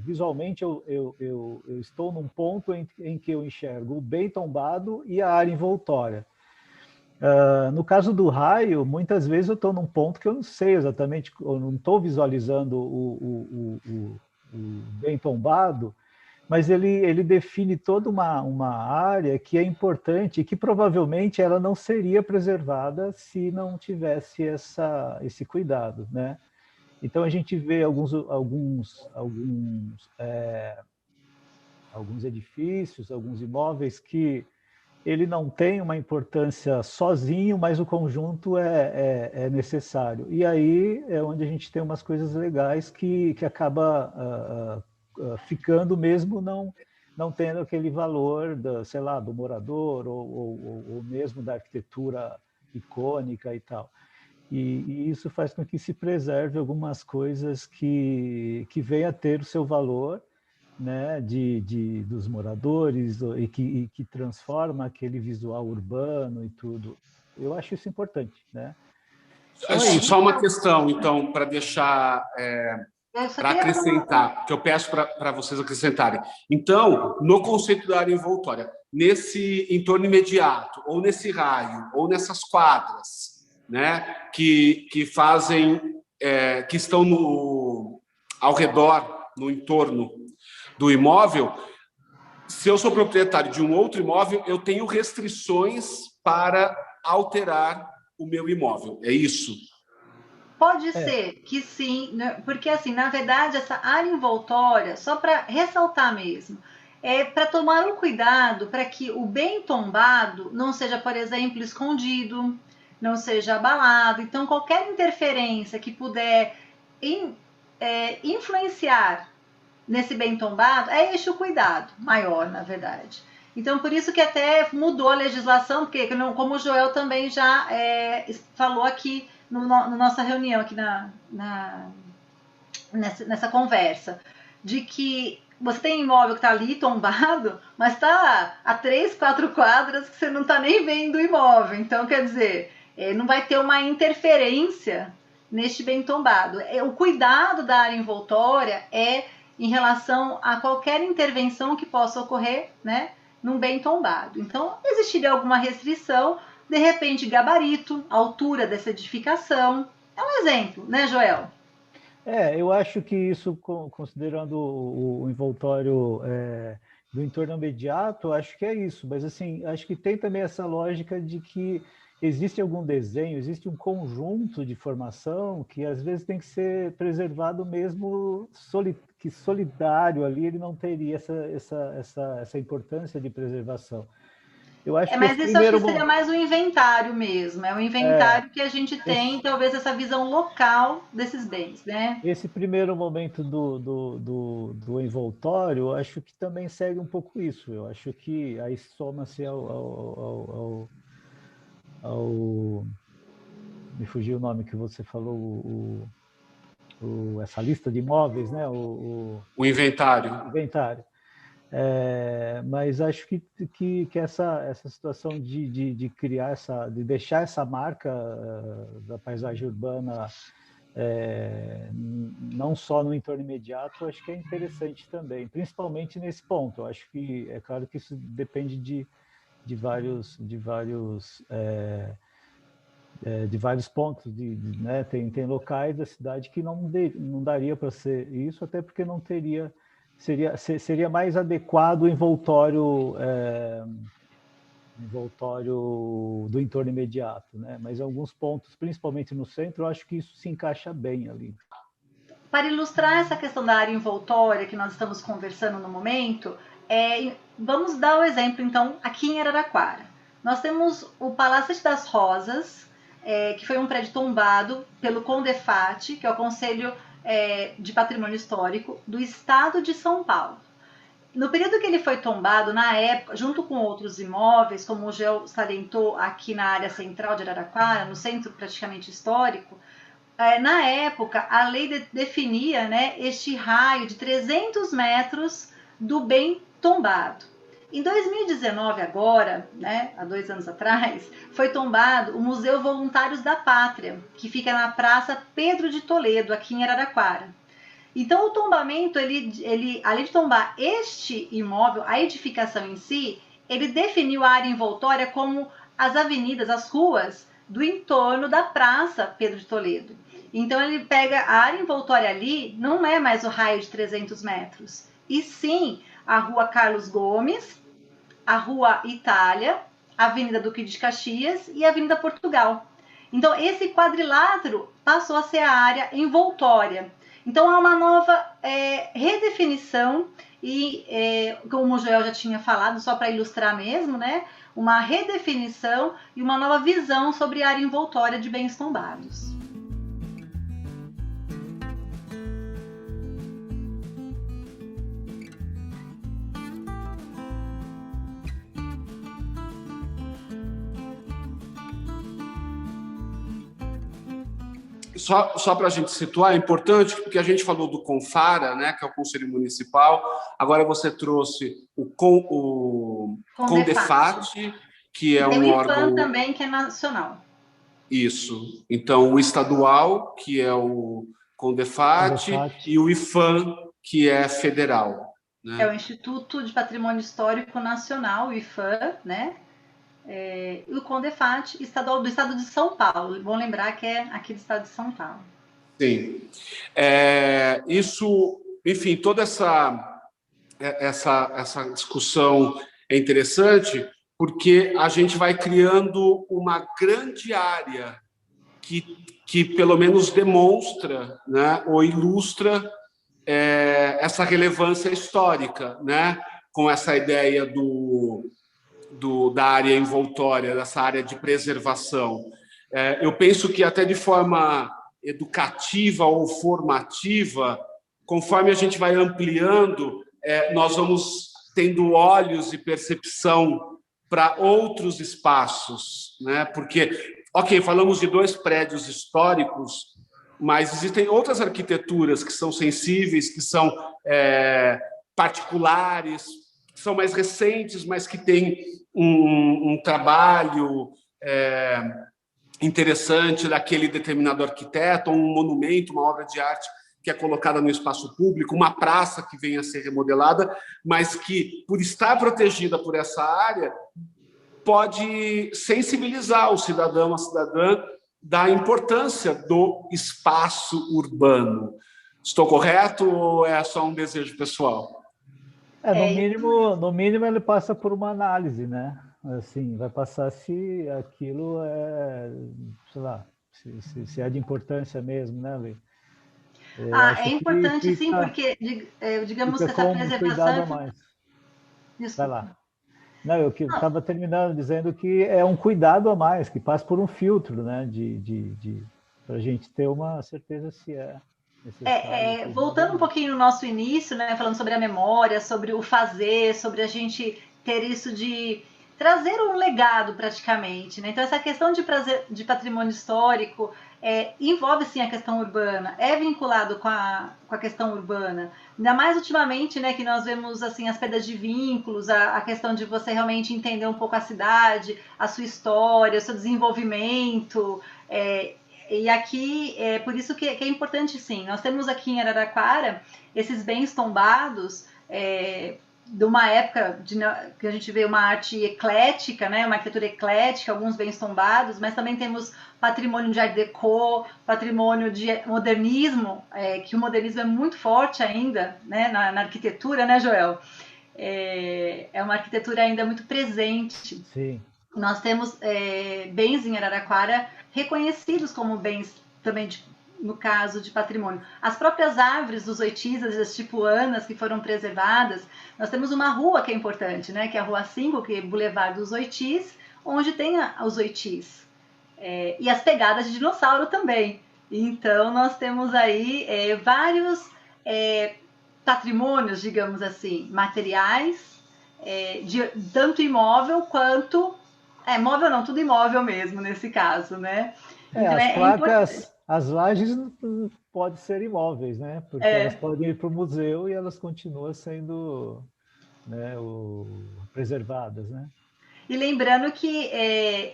visualmente eu estou num ponto em que eu enxergo o bem tombado e a área envoltória. No caso do raio, muitas vezes eu estou num ponto que eu não sei exatamente, eu não estou visualizando o bem tombado, mas ele define toda uma área que é importante e que provavelmente ela não seria preservada se não tivesse esse cuidado, né? Então a gente vê alguns edifícios, alguns imóveis que ele não tem uma importância sozinho, mas o conjunto é necessário. E aí é onde a gente tem umas coisas legais que acaba ficando mesmo não tendo aquele valor, sei lá, do morador ou mesmo da arquitetura icônica e tal. E isso faz com que se preserve algumas coisas que venham a ter o seu valor, né, dos moradores e que transforma aquele visual urbano e tudo. Eu acho isso importante, né? Então é isso. Só uma questão, então, para deixar, Eu só para queria fazer acrescentar, que eu peço para vocês acrescentarem. Então, no conceito da área envoltória, nesse entorno imediato, ou nesse raio, ou nessas quadras, né, que fazem, que estão ao redor, no entorno do imóvel, se eu sou proprietário de um outro imóvel, eu tenho restrições para alterar o meu imóvel. É isso? Pode ser que sim, né? Porque assim, na verdade, essa área envoltória, só para ressaltar mesmo, é para tomar um cuidado para que o bem tombado não seja, por exemplo, escondido, não seja abalado. Então, qualquer interferência que puder influenciar nesse bem tombado é este o cuidado maior, na verdade. Então, por isso que até mudou a legislação, porque, como o Joel também já falou aqui na nossa reunião, aqui nessa conversa, de que você tem imóvel que está ali tombado, mas está a 3, 4 quadras que você não está nem vendo o imóvel. Então, quer dizer, não vai ter uma interferência neste bem tombado. O cuidado da área envoltória é em relação a qualquer intervenção que possa ocorrer, né, num bem tombado. Então, existiria alguma restrição, de repente, gabarito, altura dessa edificação. É um exemplo, né, Joel? Eu acho que isso, considerando o envoltório do entorno imediato, acho que é isso. Mas, assim, acho que tem também essa lógica de que existe algum desenho, existe um conjunto de formação que, às vezes, tem que ser preservado mesmo que solidário ali, ele não teria essa importância de preservação. Eu acho que esse Mas isso acho que primeiro seria mais um inventário mesmo. É um inventário que a gente tem, talvez, essa visão local desses bens, né? Esse primeiro momento do envoltório, eu acho que também segue um pouco isso. Eu acho que aí soma-se me fugiu o nome que você falou, essa lista de imóveis, né? O inventário. Inventário. Mas acho que essa situação de criar de deixar essa marca da paisagem urbana não só no entorno imediato, acho que é interessante também, principalmente nesse ponto. Eu acho que é claro que isso depende de vários pontos, né? Tem locais da cidade que não daria para ser isso, até porque não teria seria mais adequado o envoltório do entorno imediato, né? Mas em alguns pontos, principalmente no centro, eu acho que isso se encaixa bem ali. Para ilustrar essa questão da área envoltória que nós estamos conversando no momento, vamos dar o exemplo, então, aqui em Araraquara. Nós temos o Palácio das Rosas, que foi um prédio tombado pelo CONDEFAT, que é o Conselho de Patrimônio Histórico do Estado de São Paulo. No período que ele foi tombado, na época, junto com outros imóveis, como o Geo salientou aqui na área central de Araraquara, no centro praticamente histórico, na época, a lei definia, né, este raio de 300 metros do bem tombado. Em 2019, agora, né, há 2 anos atrás, foi tombado o Museu Voluntários da Pátria, que fica na Praça Pedro de Toledo, aqui em Araraquara. Então, o tombamento, além de tombar este imóvel, a edificação em si, ele definiu a área envoltória como as avenidas, as ruas do entorno da Praça Pedro de Toledo. Então, ele pega a área envoltória ali, não é mais o raio de 300 metros, e sim a Rua Carlos Gomes, a Rua Itália, a Avenida Duque de Caxias e a Avenida Portugal. Então, esse quadrilátero passou a ser a área envoltória. Então, há uma nova redefinição e, como o Joel já tinha falado, só para ilustrar mesmo, né, uma redefinição e uma nova visão sobre a área envoltória de bens tombados. Só para a gente situar, é importante, porque a gente falou do CONFARA, né, que é o Conselho Municipal, agora você trouxe o CONDEFAT, que é um órgão... Tem o IPHAN também, que é nacional. Isso. Então, o estadual, que é o CONDEFAT, e o IPHAN, que é federal. Né? É o Instituto de Patrimônio Histórico Nacional, o IPHAN, né? E o CONDEFAT estadual do estado de São Paulo. Bom lembrar que é aqui do estado de São Paulo. Sim. Isso, enfim, toda essa discussão é interessante porque a gente vai criando uma grande área que pelo menos demonstra, né, ou ilustra essa relevância histórica, né, com essa ideia da área envoltória, dessa área de preservação. Eu penso que até de forma educativa ou formativa, conforme a gente vai ampliando, nós vamos tendo olhos e percepção para outros espaços, né? Porque, ok, falamos de 2 prédios históricos, mas existem outras arquiteturas que são sensíveis, que são particulares, que são mais recentes, mas que têm um trabalho interessante daquele determinado arquiteto, um monumento, uma obra de arte que é colocada no espaço público, uma praça que venha a ser remodelada, mas que, por estar protegida por essa área, pode sensibilizar o cidadão, a cidadã, da importância do espaço urbano. Estou correto ou é só um desejo pessoal? No mínimo ele passa por uma análise, né? Assim, vai passar se aquilo sei lá, se é de importância mesmo, né, Lê? É importante sim, porque digamos que essa preservação... Cuidado a mais. Desculpa. Vai lá. Não, eu estava terminando dizendo que é um cuidado a mais, que passa por um filtro, né, para a gente ter uma certeza se é necessário. Voltando um pouquinho no nosso início, né, falando sobre a memória, sobre o fazer, sobre a gente ter isso de trazer um legado praticamente, né? Então essa questão de patrimônio histórico envolve sim a questão urbana, é vinculado com a questão urbana, ainda mais ultimamente, né, que nós vemos assim as perdas de vínculos, a questão de você realmente entender um pouco a cidade, a sua história, o seu desenvolvimento, e aqui é por isso que é importante sim. Nós temos aqui em Araraquara esses bens tombados de uma época que a gente vê uma arte eclética, né, uma arquitetura eclética, alguns bens tombados, mas também temos patrimônio de Art Deco, patrimônio de modernismo, que o modernismo é muito forte ainda, né, na arquitetura, né, Joel? É uma arquitetura ainda muito presente. Sim. Nós temos bens em Araraquara reconhecidos como bens também no caso de patrimônio. As próprias árvores dos oitis, as tipuanas que foram preservadas, nós temos uma rua que é importante, né, que é a Rua 5, que é Boulevard dos Oitis, onde tem os oitis. E as pegadas de dinossauro também. Então, nós temos aí vários patrimônios, digamos assim, materiais, tanto imóvel quanto... móvel não, tudo imóvel mesmo nesse caso, né? Então, as placas, as lajes não podem ser imóveis, né? Porque elas podem ir para o museu e elas continuam sendo, né, preservadas, né? E lembrando que,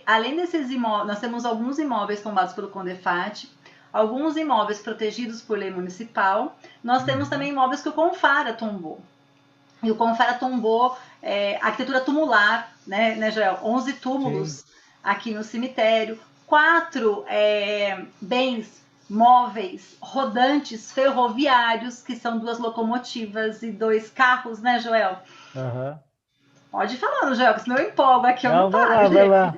além desses imóveis, nós temos alguns imóveis tombados pelo Condefat, alguns imóveis protegidos por lei municipal, nós temos também imóveis que o Confara tombou. E o Confara tombou arquitetura tumular, né, Joel? 11 túmulos Sim. aqui no cemitério, 4 bens móveis rodantes ferroviários, que são 2 locomotivas e 2 carros, né, Joel? Uhum. Pode ir falando, Joel, que senão eu empolgo aqui. Não, vai lá.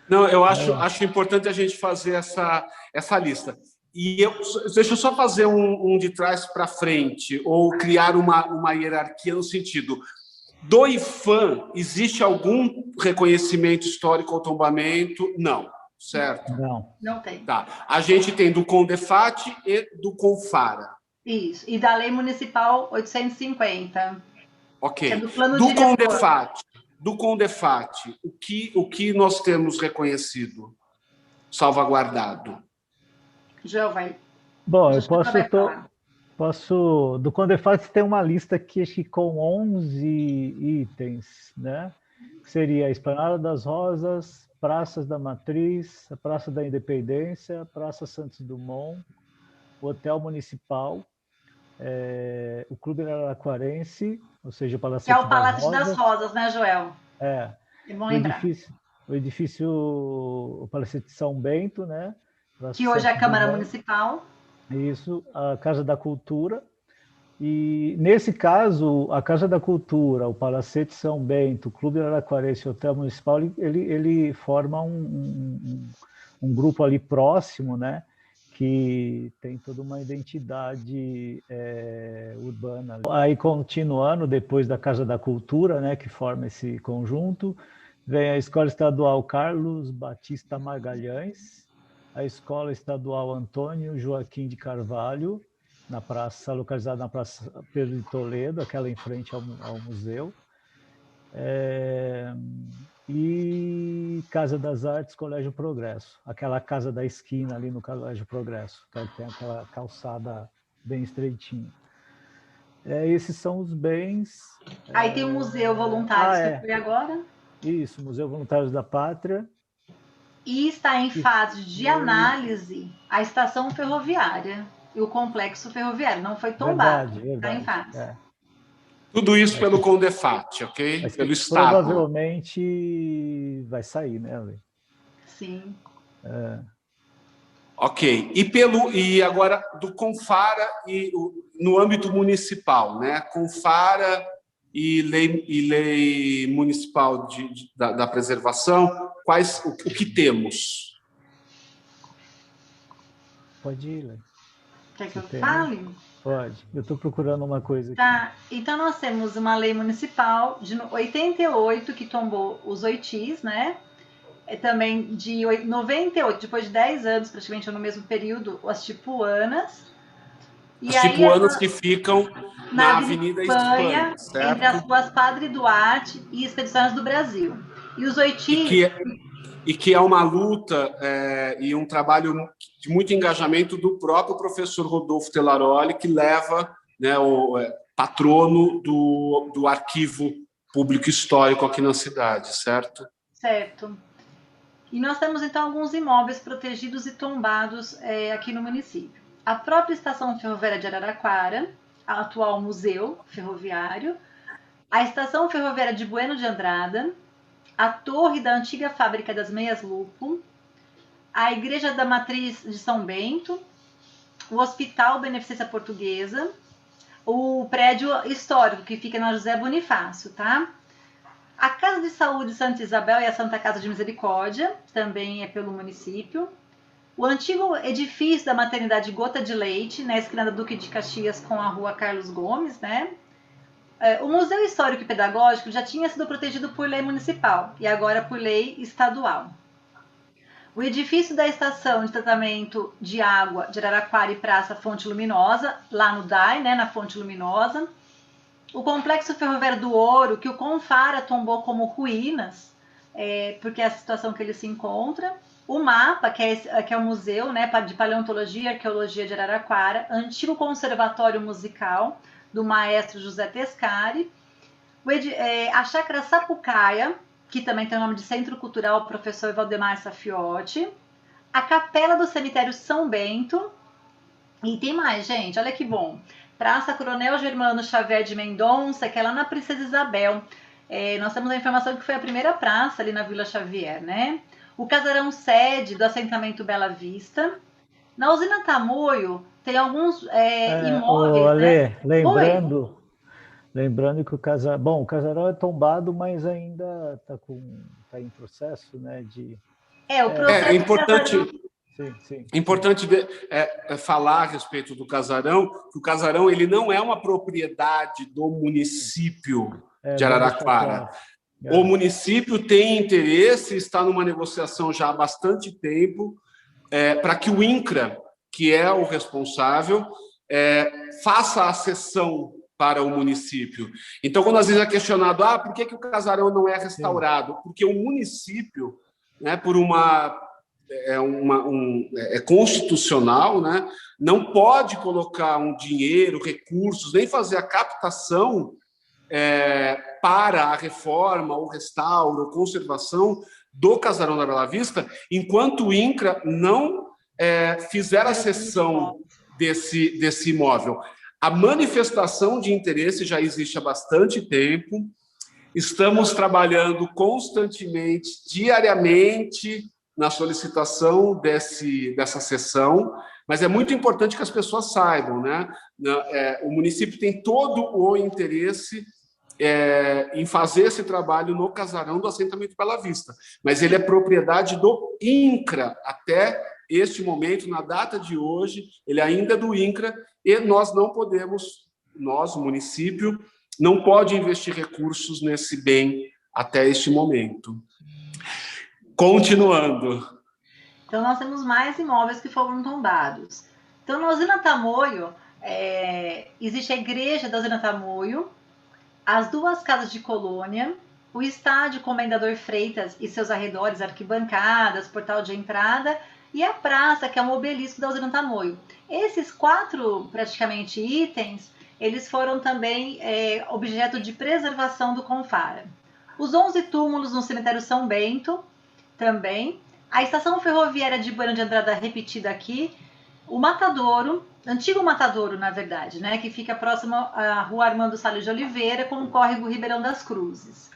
Não, eu acho importante a gente fazer essa lista. E deixa eu só fazer um de trás para frente, ou criar uma hierarquia no sentido. Do IPHAN, existe algum reconhecimento histórico ao tombamento? Não, certo? Não tem. Tá. A gente tem do Condefat e do Confara. Isso, e da Lei Municipal 850. Ok. Que é do plano do diretor. Condefat, o que nós temos reconhecido, salvaguardado? Joel vai. Bom, eu posso... Do Condefat tem uma lista aqui, acho que com 11 itens, né? Que seria a Esplanada das Rosas, Praças da Matriz, a Praça da Independência, Praça Santos Dumont, o Hotel Municipal, o Clube Araraquarense, ou seja, o Palacete das Rosas. Que é o Palácio das Rosas, né, Joel? É bom lembrar. O edifício, o Palacete de São Bento, né? Que hoje é a Câmara Municipal. Isso, a Casa da Cultura. E, nesse caso, a Casa da Cultura, o Palacete São Bento, o Clube Araraquarense e o Hotel Municipal, ele forma um grupo ali próximo, né? Que tem toda uma identidade urbana. Aí, continuando, depois da Casa da Cultura, né? Que forma esse conjunto, vem a Escola Estadual Carlos Batista Magalhães, a Escola Estadual Antônio Joaquim de Carvalho, localizada na Praça Pedro de Toledo, aquela em frente ao museu. E Casa das Artes, Colégio Progresso, aquela casa da esquina ali no Colégio Progresso, que tem aquela calçada bem estreitinha. Esses são os bens. Aí tem o Museu Voluntários, que foi agora. Isso, Museu Voluntários da Pátria. E está em fase de análise a estação ferroviária e o complexo ferroviário. Não foi tombado, está em fase. Tudo isso pelo Condefat, ok? Pelo Estado. Provavelmente vai sair, né, Ale? Sim. Ok. E agora do Confara no âmbito municipal, né? Confara e lei municipal da preservação, o que temos? Pode ir, Lê. Quer que eu fale? Pode. Eu estou procurando uma coisa aqui. Tá. Então, nós temos uma lei municipal de 88 que tombou os oitis, né? Também de 98, depois de 10 anos, praticamente no mesmo período, as tipuanas. As tipuanas que ficam na Avenida Espanha, certo? Entre as ruas Padre Duarte e Expedições do Brasil. E os oitis... E que é uma luta e um trabalho de muito engajamento do próprio professor Rodolfo Telaroli, que leva, né, o patrono do Arquivo Público Histórico aqui na cidade, certo? Certo. E nós temos, então, alguns imóveis protegidos e tombados aqui no município. A própria Estação Ferroviária de Araraquara, a atual Museu Ferroviário, a Estação Ferroviária de Bueno de Andrada, a torre da antiga fábrica das Meias Lupo, a Igreja da Matriz de São Bento, o Hospital Beneficência Portuguesa, o prédio histórico que fica na José Bonifácio, tá? A Casa de Saúde Santa Isabel e a Santa Casa de Misericórdia, também é pelo município. O antigo edifício da Maternidade Gota de Leite, na esquina da Duque de Caxias com a Rua Carlos Gomes, né? O Museu Histórico e Pedagógico já tinha sido protegido por lei municipal e agora por lei estadual. O edifício da Estação de Tratamento de Água de Araraquara e Praça Fonte Luminosa, lá no DAI, né, na Fonte Luminosa. O Complexo Ferroviário do Ouro, que o Confara tombou como ruínas, porque é a situação que ele se encontra. O MAPA, que é o Museu, né, de Paleontologia e Arqueologia de Araraquara, antigo conservatório musical, do maestro José Tescari, A Chácara Sapucaia, que também tem o nome de Centro Cultural Professor Valdemar Safiotti, a Capela do Cemitério São Bento, e tem mais, gente, olha que bom. Praça Coronel Germano Xavier de Mendonça, que é lá na Princesa Isabel. Nós temos a informação que foi a primeira praça ali na Vila Xavier, né? O casarão sede do assentamento Bela Vista. Na usina Tamoio tem alguns imóveis, Ale, né? Oi. lembrando que o casarão é tombado, mas ainda tá em processo, né? O É processo do importante, casarão. Sim. importante falar a respeito do casarão, que o casarão ele não é uma propriedade do município de Bom deixar Araraquara. claro. O município tem interesse, está numa negociação já há bastante tempo, para que o INCRA, que é o responsável, faça a cessão para o município. Então, quando às vezes é questionado, por que o casarão não é restaurado? Porque o município, né, por é constitucional, né, não pode colocar um dinheiro, recursos, nem fazer a captação para a reforma, o restauro, a conservação do casarão da Bela Vista, enquanto o INCRA não fizer a cessão desse imóvel. A manifestação de interesse já existe há bastante tempo, estamos trabalhando constantemente, diariamente, na solicitação dessa cessão, mas é muito importante que as pessoas saibam, né? O município tem todo o interesse em fazer esse trabalho no casarão do assentamento Bela Vista, mas ele é propriedade do INCRA até este momento, na data de hoje, ele ainda é do INCRA e nós não podemos, o município, não pode investir recursos nesse bem até este momento. Continuando. Então, nós temos mais imóveis que foram tombados. Então, na usina Tamoio, existe a igreja da usina Tamoio, as duas casas de colônia, o estádio Comendador Freitas e seus arredores, arquibancadas, portal de entrada, e a praça, que é um obelisco da usina Tamoio. Esses 4, praticamente, itens, eles foram também objeto de preservação do Confara. Os 11 túmulos no cemitério São Bento, também. A estação ferroviária de Bueno de Andrada repetida aqui. O Matadouro, antigo Matadouro, na verdade, né, que fica próximo à rua Armando Salles de Oliveira, com o córrego Ribeirão das Cruzes.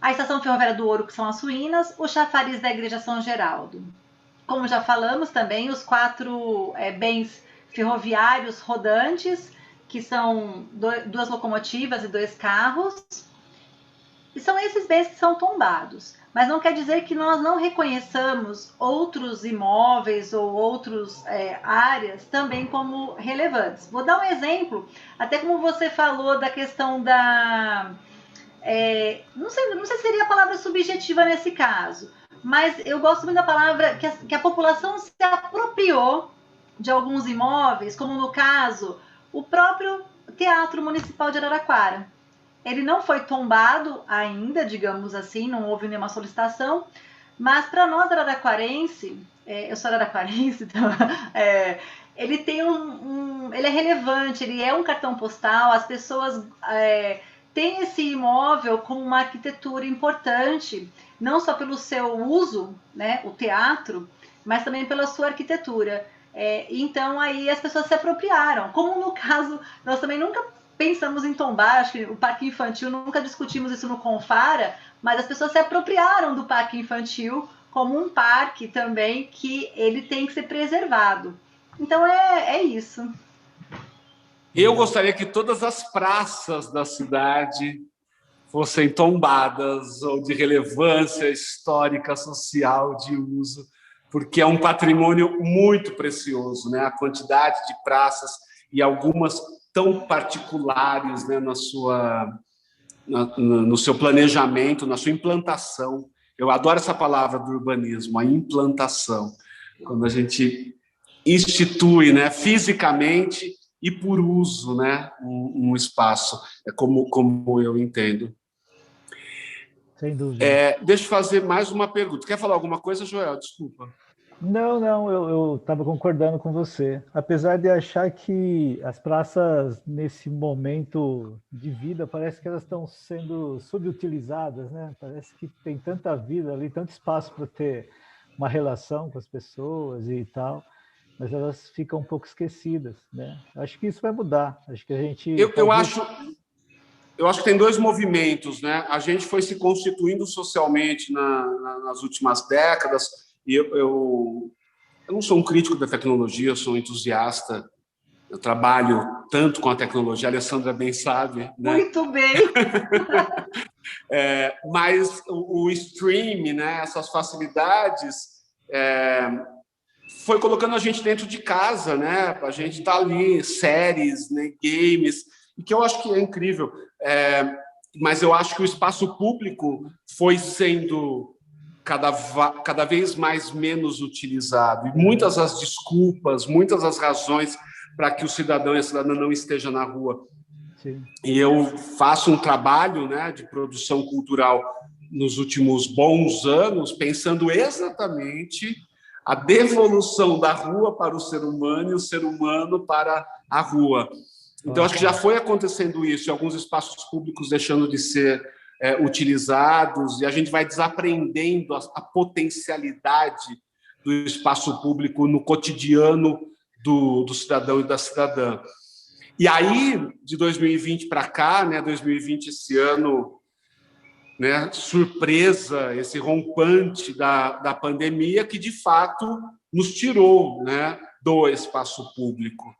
A estação ferroviária do Ouro, que são as Suínas, o chafariz da Igreja São Geraldo. Como já falamos também, os 4 bens ferroviários rodantes, que são 2 locomotivas e 2 carros. E são esses bens que são tombados. Mas não quer dizer que nós não reconheçamos outros imóveis ou outras áreas também como relevantes. Vou dar um exemplo, até como você falou da questão da... não sei se seria a palavra subjetiva nesse caso, mas eu gosto muito da palavra que a população se apropriou de alguns imóveis, como no caso, o próprio Teatro Municipal de Araraquara. Ele não foi tombado ainda, digamos assim, não houve nenhuma solicitação, mas para nós araraquarense, eu sou araraquarense, então, ele tem ele é relevante, ele é um cartão postal, as pessoas têm esse imóvel como uma arquitetura importante, não só pelo seu uso, né, o teatro, mas também pela sua arquitetura. Então aí as pessoas se apropriaram, como no caso, nós também nunca pensamos em tombar, acho que o parque infantil, nunca discutimos isso no Confara, mas as pessoas se apropriaram do parque infantil como um parque também que ele tem que ser preservado. Então é isso. Eu gostaria que todas as praças da cidade fossem tombadas ou de relevância histórica, social, de uso, porque é um patrimônio muito precioso, né? A quantidade de praças e algumas tão particulares, né, no seu planejamento, na sua implantação. Eu adoro essa palavra do urbanismo, a implantação, quando a gente institui, né, fisicamente e por uso, né, um espaço, como eu entendo. Sem dúvida. Deixa eu fazer mais uma pergunta. Quer falar alguma coisa, Joel? Desculpa. Não, não, eu estava concordando com você. Apesar de achar que as praças, nesse momento de vida, parece que elas estão sendo subutilizadas, né? Parece que tem tanta vida ali, tanto espaço para ter uma relação com as pessoas e tal, mas elas ficam um pouco esquecidas, né? Acho que isso vai mudar. Acho que a gente Eu, eu talvez. acho, eu acho que tem dois movimentos, né? A gente foi se constituindo socialmente nas últimas décadas, e eu não sou um crítico da tecnologia, eu sou um entusiasta. Eu trabalho tanto com a tecnologia, a Alessandra bem sabe, né? Muito bem. Mas o stream, né? Essas facilidades, foi colocando a gente dentro de casa, né? A gente tá ali, séries, né? Games, e que eu acho que é incrível. Mas eu acho que o espaço público foi sendo cada vez mais menos utilizado. E muitas as desculpas, muitas as razões para que o cidadão e a cidadã não estejam na rua. Sim. E eu faço um trabalho, né, de produção cultural nos últimos bons anos, pensando exatamente a devolução da rua para o ser humano e o ser humano para a rua. Então, acho que já foi acontecendo isso, alguns espaços públicos deixando de ser utilizados, e a gente vai desaprendendo a potencialidade do espaço público no cotidiano do cidadão e da cidadã. E aí, de 2020 para cá, né, 2020, esse ano, né, surpresa, esse rompante da pandemia, que de fato nos tirou, né, do espaço público.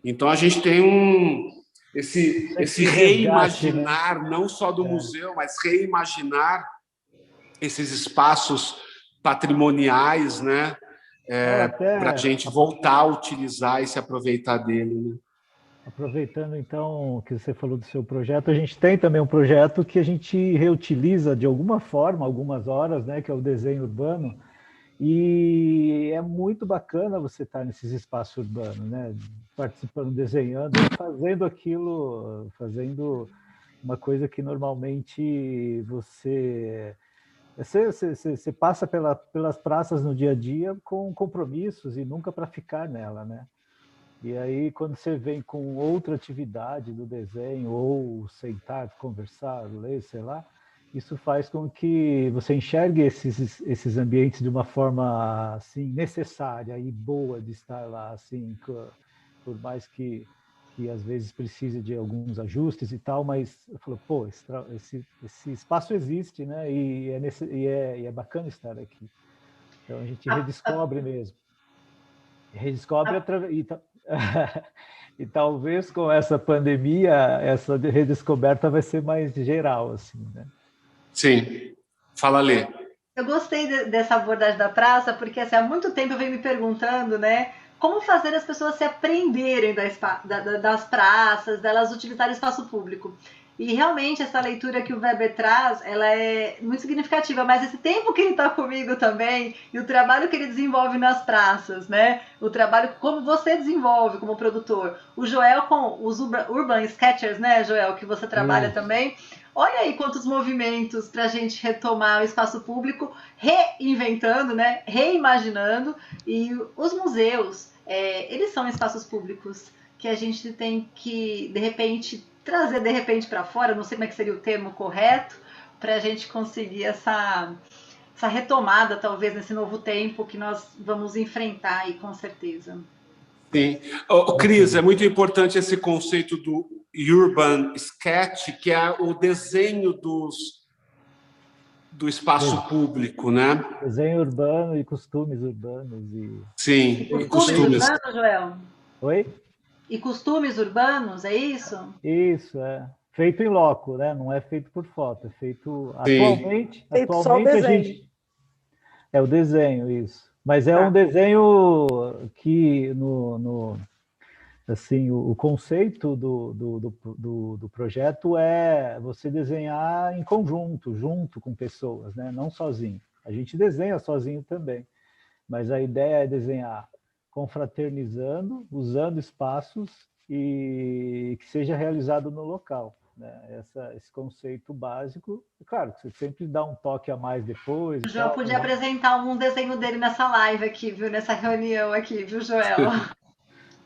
Então, a gente tem esse resgate, né? reimaginar, não só do museu, mas reimaginar esses espaços patrimoniais, né, para a Até gente voltar a utilizar e se aproveitar dele, né? aproveitando então que você falou do seu projeto, a gente tem também um projeto que a gente reutiliza de alguma forma, algumas horas, né, que é o desenho urbano, e é muito bacana você estar nesses espaços urbanos, né, participando, desenhando, fazendo aquilo, fazendo uma coisa que normalmente você passa pelas praças no dia a dia com compromissos e nunca para ficar nela, né? E aí, quando você vem com outra atividade do desenho, ou sentar, conversar, ler, sei lá, isso faz com que você enxergue esses ambientes de uma forma assim necessária e boa de estar lá, assim, por mais que às vezes precise de alguns ajustes e tal, mas eu falo, pô, esse espaço existe, né? E é bacana estar aqui. Então a gente A- a- redescobre mesmo. Redescobre a- através. E talvez com essa pandemia, essa redescoberta vai ser mais geral, assim, né? Sim. Fala, Lê. Eu gostei dessa abordagem da praça, porque assim, há muito tempo eu venho me perguntando, né, como fazer as pessoas se aprenderem das praças, delas utilizarem o espaço público. E realmente essa leitura que o Weber traz, ela é muito significativa, mas esse tempo que ele está comigo também, e o trabalho que ele desenvolve nas praças, né? O trabalho como você desenvolve como produtor. O Joel com os Urban Sketchers, né, Joel, que você trabalha Isso. também. Olha aí quantos movimentos para a gente retomar o espaço público, reinventando, né? Reimaginando. E os museus, eles são espaços públicos que a gente tem que, de repente, trazer de repente para fora, não sei como é que seria o termo correto, para a gente conseguir essa retomada, talvez, nesse novo tempo que nós vamos enfrentar aí, com certeza. Sim. Cris, é Bacana. muito importante esse conceito do urban sketch, que é o desenho do espaço público, né? Desenho urbano e costumes urbanos e Sim, e Costumes costumes. urbanos, Joel? oi? E costumes urbanos, é isso? Isso é feito em loco, né? Não é feito por foto, é feito Sim, Feito só o atualmente a desenho. gente é o desenho isso, mas é um Tá. desenho que assim, o conceito do projeto é você desenhar em conjunto, junto com pessoas, né? Não sozinho. A gente desenha sozinho também, mas a ideia é desenhar confraternizando, usando espaços e que seja realizado no local. né? Esse conceito básico. Claro, você sempre dá um toque a mais depois. O Joel podia apresentar um desenho dele nessa live aqui, viu? Nessa reunião aqui, viu, Joel?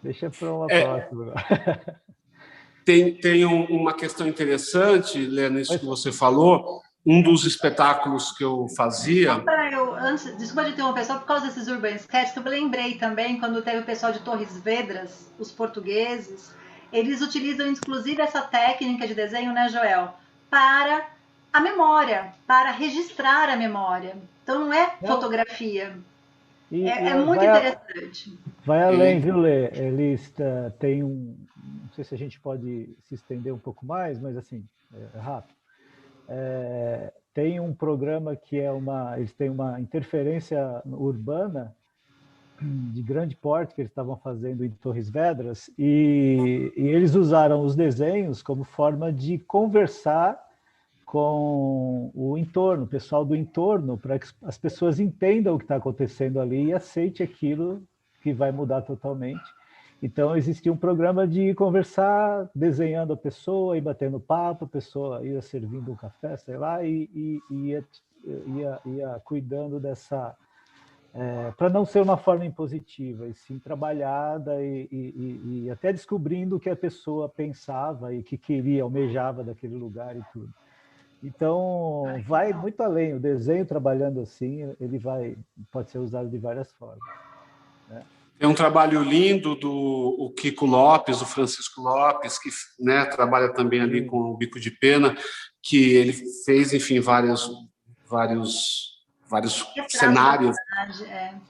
Deixa para uma próxima. Tem uma questão interessante, Lena, isso que você falou. Um dos espetáculos que eu fazia... Desculpa de interromper, só por causa desses Urban Sketches, que eu lembrei também, quando teve o pessoal de Torres Vedras, os portugueses, eles utilizam inclusive essa técnica de desenho, né, Joel? Para a memória, para registrar a memória. Então não é fotografia. É muito interessante. Vai além, viu, Lê? Eles têm não sei se a gente pode se estender um pouco mais, mas assim, rápido. Tem um programa que eles têm uma interferência urbana de grande porte que eles estavam fazendo em Torres Vedras e eles usaram os desenhos como forma de conversar com o entorno, o pessoal do entorno, para que as pessoas entendam o que está acontecendo ali e aceitem aquilo que vai mudar totalmente. Então, existia um programa de conversar, desenhando a pessoa e batendo papo, a pessoa ia servindo um café, sei lá, e ia cuidando dessa... para não ser uma forma impositiva, e sim trabalhada e até descobrindo o que a pessoa pensava e que queria, almejava daquele lugar e tudo. Então, vai muito além. O desenho, trabalhando assim, ele pode ser usado de várias formas, né? Tem um trabalho lindo do Kiko Lopes, do Francisco Lopes, que, né, trabalha também ali com o Bico de Pena, que ele fez, enfim, vários cenários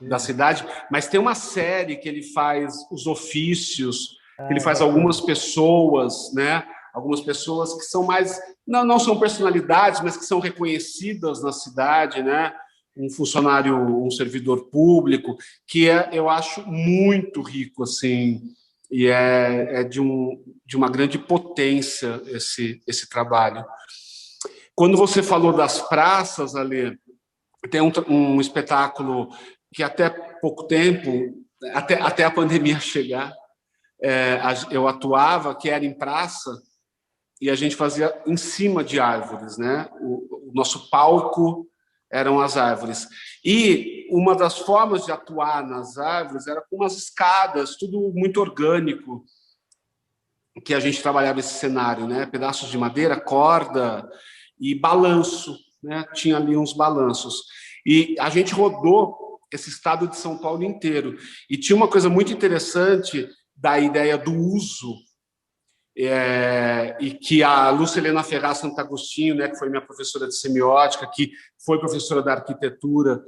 da cidade, mas tem uma série que ele faz os ofícios, que ele faz algumas pessoas, né? Algumas pessoas que são mais... Não são personalidades, mas que são reconhecidas na cidade, né? Um funcionário, um servidor público, que eu acho muito rico, assim, e é de uma grande potência esse trabalho. Quando você falou das praças, Ale, tem um espetáculo que até pouco tempo, até a pandemia chegar, eu atuava, que era em praça, e a gente fazia em cima de árvores, né? O nosso palco eram as árvores. E uma das formas de atuar nas árvores era com umas escadas, tudo muito orgânico, que a gente trabalhava esse cenário, né? Pedaços de madeira, corda e balanço, né? Tinha ali uns balanços. E a gente rodou esse estado de São Paulo inteiro. E tinha uma coisa muito interessante da ideia do uso, e que a Lúcia Helena Ferraz Sant'Agostinho, né, que foi minha professora de semiótica, que foi professora da arquitetura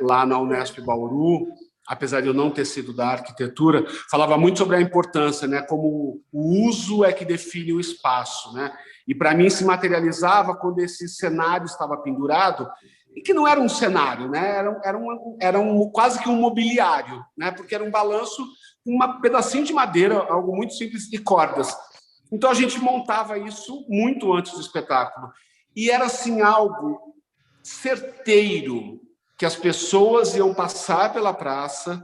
lá na Unesp Bauru, apesar de eu não ter sido da arquitetura, falava muito sobre a importância, né, como o uso é que define o espaço, né? E para mim se materializava quando esse cenário estava pendurado, e que não era um cenário, né? Era quase que um mobiliário, né? Porque era um balanço com um pedacinho de madeira, algo muito simples, e cordas. Então a gente montava isso muito antes do espetáculo. E era assim algo certeiro, que as pessoas iam passar pela praça,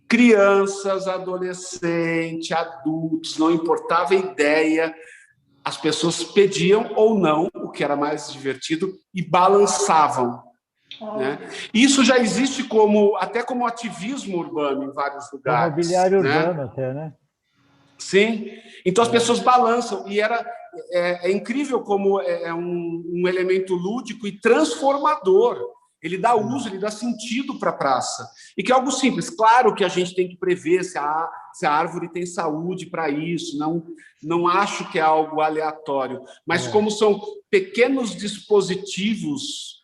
crianças, adolescentes, adultos, não importava a ideia, as pessoas pediam ou não, o que era mais divertido, e balançavam. Né? Isso já existe até como ativismo urbano em vários lugares. Mobiliário urbano até, né? Sim. Então as pessoas balançam. E é incrível como é um elemento lúdico e transformador. Ele dá uso, ele dá sentido para a praça. E que é algo simples. Claro que a gente tem que prever se a árvore tem saúde para isso. Não acho que é algo aleatório. Mas como são pequenos dispositivos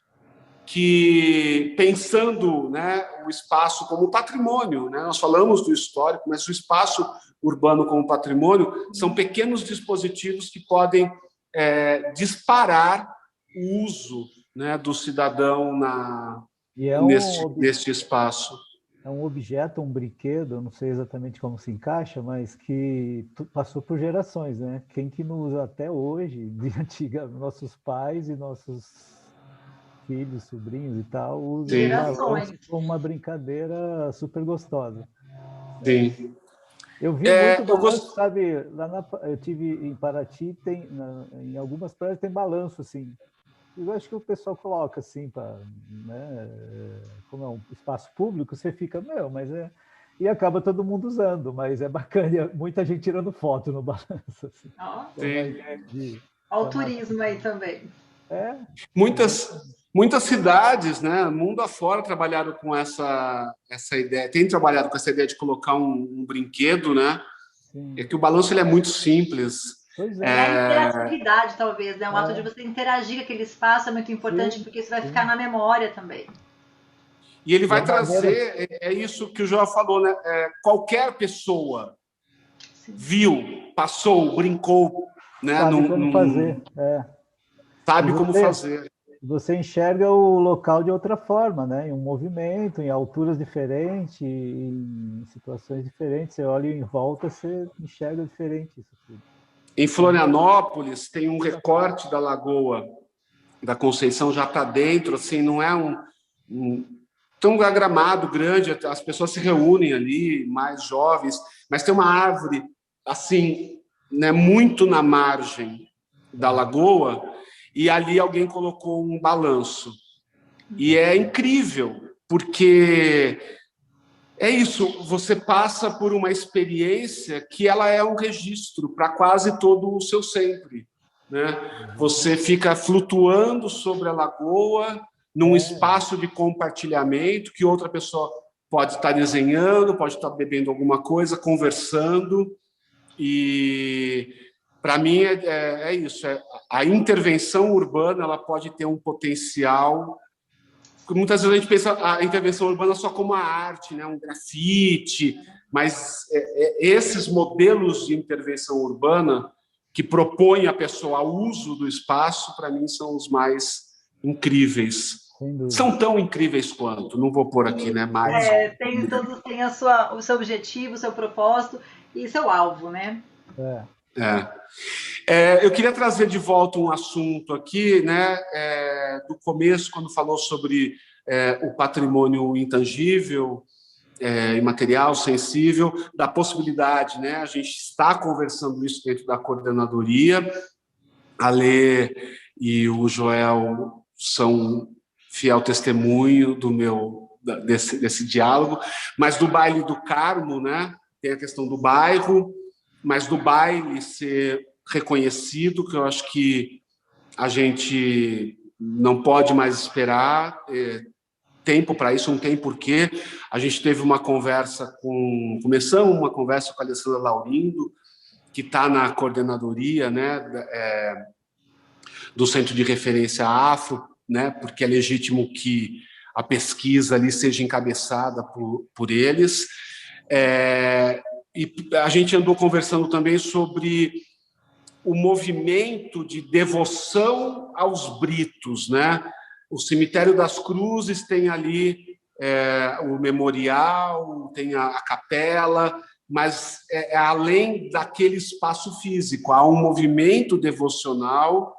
que, pensando, né, o espaço como patrimônio, né? Nós falamos do histórico, mas o espaço urbano como patrimônio são pequenos dispositivos que podem disparar o uso, né, do cidadão neste espaço. É um objeto, um brinquedo, não sei exatamente como se encaixa, mas que passou por gerações, né? Quem que não usa até hoje, de antiga, nossos pais e nossos filhos, sobrinhos e tal, usam uma brincadeira super gostosa. Sim. Eu vi muito balanço, sabe? Eu tive em Paraty, em algumas praias tem balanço, assim. Eu acho que o pessoal coloca assim, né? Como é um espaço público, você fica, mas é... E acaba todo mundo usando, mas é bacana, muita gente tirando foto no balanço. Assim. Olha o turismo aí também. Muitas cidades, né, mundo afora, trabalharam com essa ideia, tem trabalhado com essa ideia de colocar um brinquedo, né? Sim. É que o balanço ele é muito simples. Pois é. A interatividade, talvez, né? O ato de você interagir com aquele espaço é muito importante, sim, porque isso vai ficar na memória também. E ele vai trazer, é isso que o João falou, né? Qualquer pessoa viu, passou, brincou, né? Sabe como fazer. Sabe como fazer. Você enxerga o local de outra forma, né? Em um movimento, em alturas diferentes, em situações diferentes. Você olha em volta, você enxerga diferente isso tudo. Em Florianópolis tem um recorte da Lagoa da Conceição, já está dentro, assim, não é tão gramado grande, as pessoas se reúnem ali, mais jovens, mas tem uma árvore assim, né, muito na margem da lagoa, e ali alguém colocou um balanço. E é incrível, porque é isso, você passa por uma experiência que ela é um registro para quase todo o seu sempre, né? Você fica flutuando sobre a lagoa, num espaço de compartilhamento, que outra pessoa pode estar desenhando, pode estar bebendo alguma coisa, conversando, e para mim é isso, a intervenção urbana ela pode ter um potencial. Muitas vezes a gente pensa a intervenção urbana só como a arte, né? Um grafite, mas esses modelos de intervenção urbana que propõem a pessoa ao uso do espaço, para mim, são os mais incríveis. São tão incríveis quanto, não vou pôr aqui, né? Mais. Todos têm o seu objetivo, o seu propósito e seu alvo, né? Eu queria trazer de volta um assunto aqui, né? Do começo, quando falou sobre o patrimônio intangível, imaterial, sensível, da possibilidade, né? A gente está conversando isso dentro da coordenadoria. A Lê e o Joel são fiel testemunho desse diálogo, mas do Baile do Carmo, né? Tem a questão do bairro, mas do baile ser reconhecido, que eu acho que a gente não pode mais esperar tempo para isso, não tem porquê. A gente teve começamos uma conversa com a Alessandra Laurindo, que está na coordenadoria, né, do Centro de Referência Afro, né, porque é legítimo que a pesquisa ali seja encabeçada por eles. E a gente andou conversando também sobre o movimento de devoção aos britos, né? O Cemitério das Cruzes tem ali o memorial, tem a capela, mas além daquele espaço físico, há um movimento devocional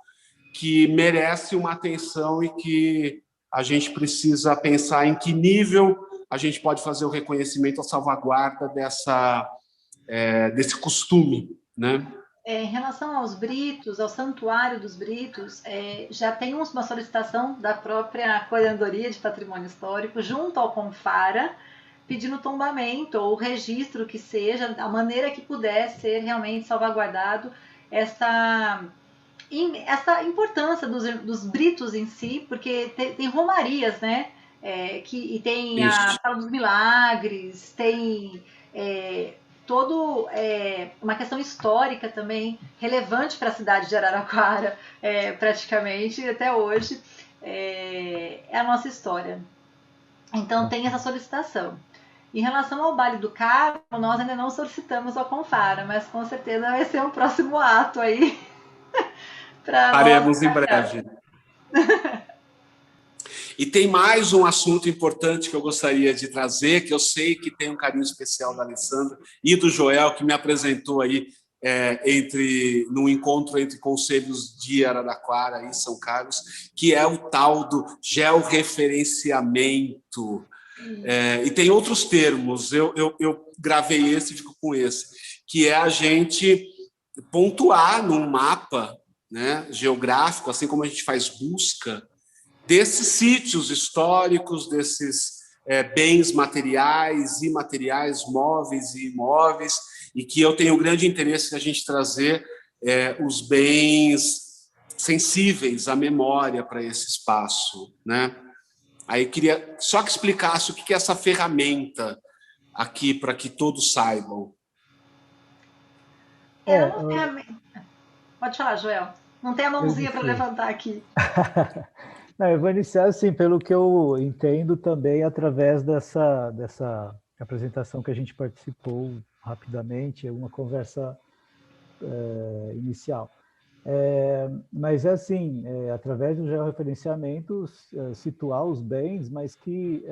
que merece uma atenção e que a gente precisa pensar em que nível a gente pode fazer o reconhecimento, a salvaguarda desse costume, né? Em relação aos britos, ao Santuário dos Britos, já tem uma solicitação da própria Coordenadoria de Patrimônio Histórico junto ao Confara, pedindo tombamento ou registro que seja, a maneira que puder ser realmente salvaguardado essa importância dos britos em si, porque tem romarias, né? E tem a Sala dos Milagres, tem uma questão histórica também relevante para a cidade de Araraquara, praticamente até hoje, é a nossa história. Então tem essa solicitação. Em relação ao Baile do Carmo, nós ainda não solicitamos ao Confara, mas com certeza vai ser um próximo ato aí. Faremos em breve. E tem mais um assunto importante que eu gostaria de trazer, que eu sei que tem um carinho especial da Alessandra e do Joel, que me apresentou aí num encontro entre conselhos de Araraquara e São Carlos, que é o tal do georreferenciamento. E tem outros termos, eu gravei esse e fico com esse, que é a gente pontuar num mapa, né, geográfico, assim como a gente faz busca, desses sítios históricos, desses bens materiais, imateriais, móveis e imóveis, e que eu tenho grande interesse de a gente trazer os bens sensíveis à memória para esse espaço, né? Aí queria só que explicasse o que é essa ferramenta aqui, para que todos saibam. Uma ferramenta. Pode falar, Joel. Não tem a mãozinha para levantar aqui. Não, eu vou iniciar assim, pelo que eu entendo também através dessa apresentação que a gente participou rapidamente, uma conversa inicial. Mas é assim, através do georreferenciamento, situar os bens, mas que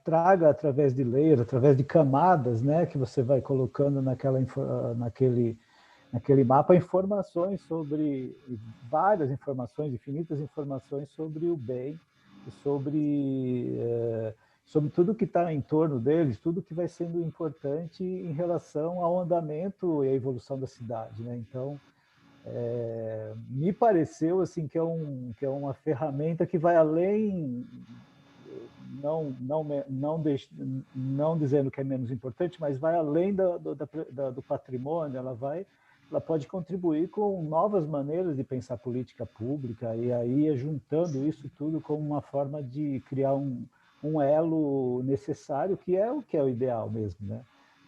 traga através de layers, através de camadas, né, que você vai colocando naquele mapa informações sobre, várias informações, infinitas informações sobre o bem, sobre tudo que está em torno deles, tudo que vai sendo importante em relação ao andamento e à evolução da cidade, né? Então, me pareceu assim que é uma ferramenta que vai além, não dizendo que é menos importante, mas vai além do patrimônio. Ela pode contribuir com novas maneiras de pensar política pública, e aí juntando isso tudo como uma forma de criar um elo necessário, que é o ideal mesmo, né?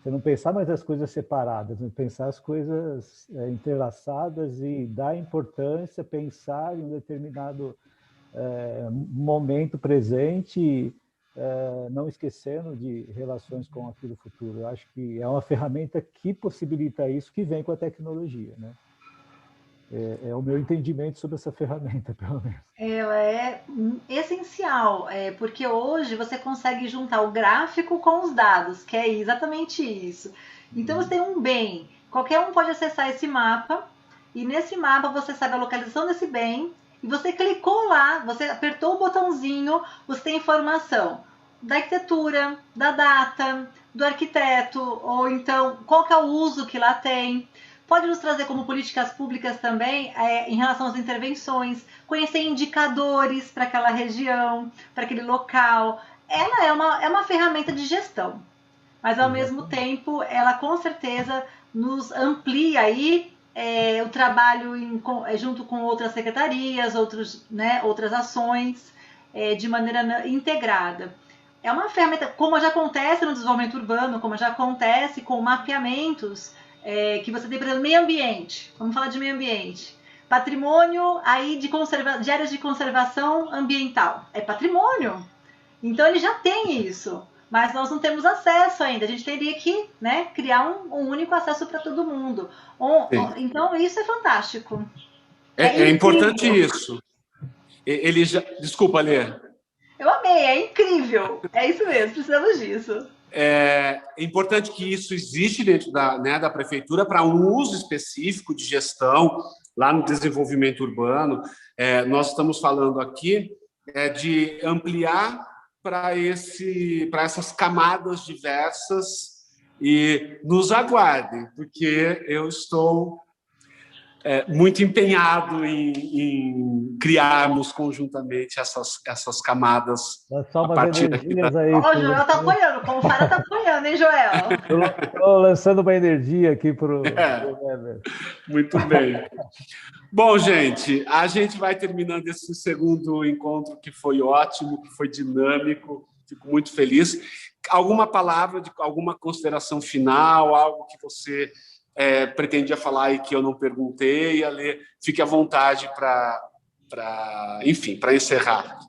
Você não pensar mais as coisas separadas, mas pensar as coisas entrelaçadas e dar importância, pensar em um determinado momento presente, não esquecendo de relações com aquilo futuro. Eu acho que é uma ferramenta que possibilita isso, que vem com a tecnologia, né? É o meu entendimento sobre essa ferramenta, pelo menos. Ela é essencial, porque hoje você consegue juntar o gráfico com os dados, que é exatamente isso. Então você tem um bem, qualquer um pode acessar esse mapa, e nesse mapa você sabe a localização desse bem, e você clicou lá, você apertou o botãozinho, você tem informação da arquitetura, da data, do arquiteto, ou então qual que é o uso que lá tem. Pode nos trazer como políticas públicas também em relação às intervenções, conhecer indicadores para aquela região, para aquele local. Ela é uma ferramenta de gestão, mas ao mesmo tempo ela com certeza nos amplia aí o trabalho junto com outras secretarias, outras ações de maneira integrada. É uma ferramenta, como já acontece no desenvolvimento urbano, como já acontece com mapeamentos que você tem, por exemplo, meio ambiente. Vamos falar de meio ambiente. Patrimônio aí de áreas de conservação ambiental. É patrimônio. Então ele já tem isso. Mas nós não temos acesso ainda. A gente teria que criar um único acesso para todo mundo. Então isso é fantástico. É importante isso. Desculpa, Lê. Eu amei, é incrível. É isso mesmo, precisamos disso. É importante que isso existe dentro da prefeitura para um uso específico de gestão lá no desenvolvimento urbano. Nós estamos falando aqui de ampliar para essas camadas diversas, e nos aguardem, porque eu estou muito empenhado em criarmos conjuntamente essas camadas. Só umas energias aí. O Joel tá apoiando, como o Fara tá apoiando, hein, Joel? Estou lançando uma energia aqui para o... Muito bem. Bom, gente, a gente vai terminando esse segundo encontro, que foi ótimo, que foi dinâmico, fico muito feliz. Alguma palavra, alguma consideração final, algo que você pretendia falar e que eu não perguntei, Ale, fique à vontade para encerrar.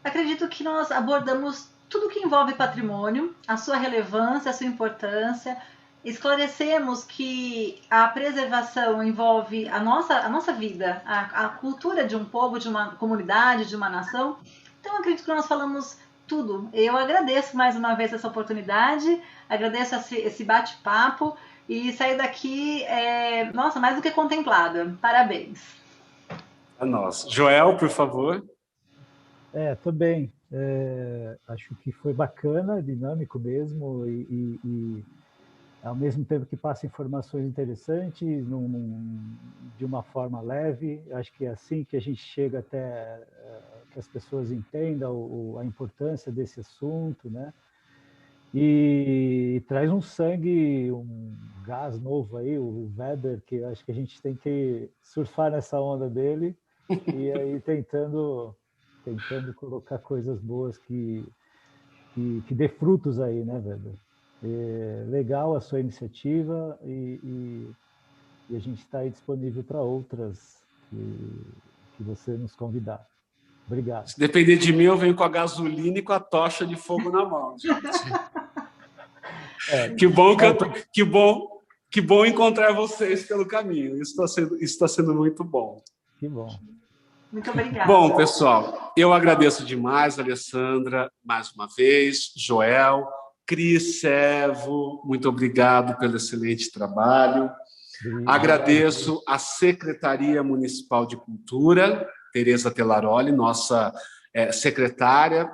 Acredito que nós abordamos tudo que envolve patrimônio, a sua relevância, a sua importância. Esclarecemos que a preservação envolve a nossa vida, a cultura de um povo, de uma comunidade, de uma nação. Então, acredito que nós falamos tudo. Eu agradeço mais uma vez essa oportunidade, agradeço esse bate-papo, e sair daqui, mais do que contemplada. Parabéns. É nosso. Joel, por favor. Também. Acho que foi bacana, dinâmico mesmo, e ao mesmo tempo que passa informações interessantes, de uma forma leve. Acho que é assim que a gente chega até que as pessoas entendam a importância desse assunto, né? E traz um sangue, um gás novo aí, o Weber, que acho que a gente tem que surfar nessa onda dele e aí tentando colocar coisas boas que dê frutos aí, né, Weber? Legal a sua iniciativa e a gente está aí disponível para outras que você nos convidar. Obrigado. Se depender de mim, eu venho com a gasolina e com a tocha de fogo na mão, gente. Que bom encontrar vocês pelo caminho. Isso está sendo muito bom. Que bom. Muito obrigada. Bom, pessoal, eu agradeço demais, Alessandra, mais uma vez, Joel, Cris, Servo, muito obrigado pelo excelente trabalho. Agradeço à Secretaria Municipal de Cultura, Tereza Telaroli, nossa secretária,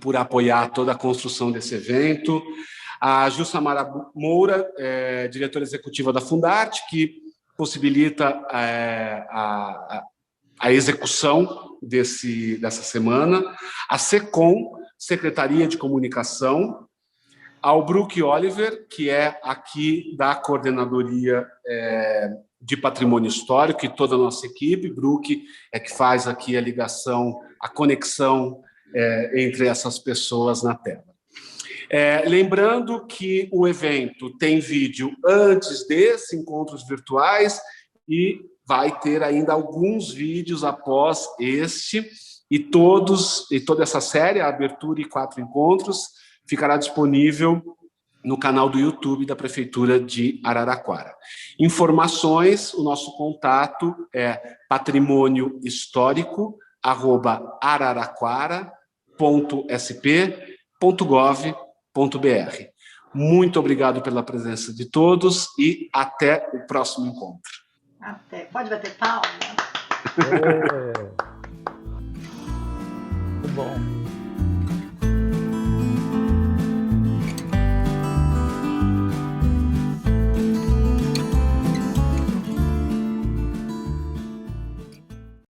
por apoiar toda a construção desse evento. A Jussamara Moura, diretora executiva da Fundarte, que possibilita a execução dessa semana. A SECOM, Secretaria de Comunicação. Ao Brook Oliver, que é aqui da Coordenadoria de Patrimônio Histórico, e toda a nossa equipe. Brook é que faz aqui a ligação, a conexão entre essas pessoas na tela. Lembrando que o evento tem vídeo antes desses encontros virtuais e vai ter ainda alguns vídeos após este, e toda essa série, a abertura e 4 encontros, ficará disponível no canal do YouTube da Prefeitura de Araraquara. Informações, o nosso contato é patrimôniohistórico@araraquara.sp.gov.br. Muito obrigado pela presença de todos e até o próximo encontro. Até. Pode bater palma?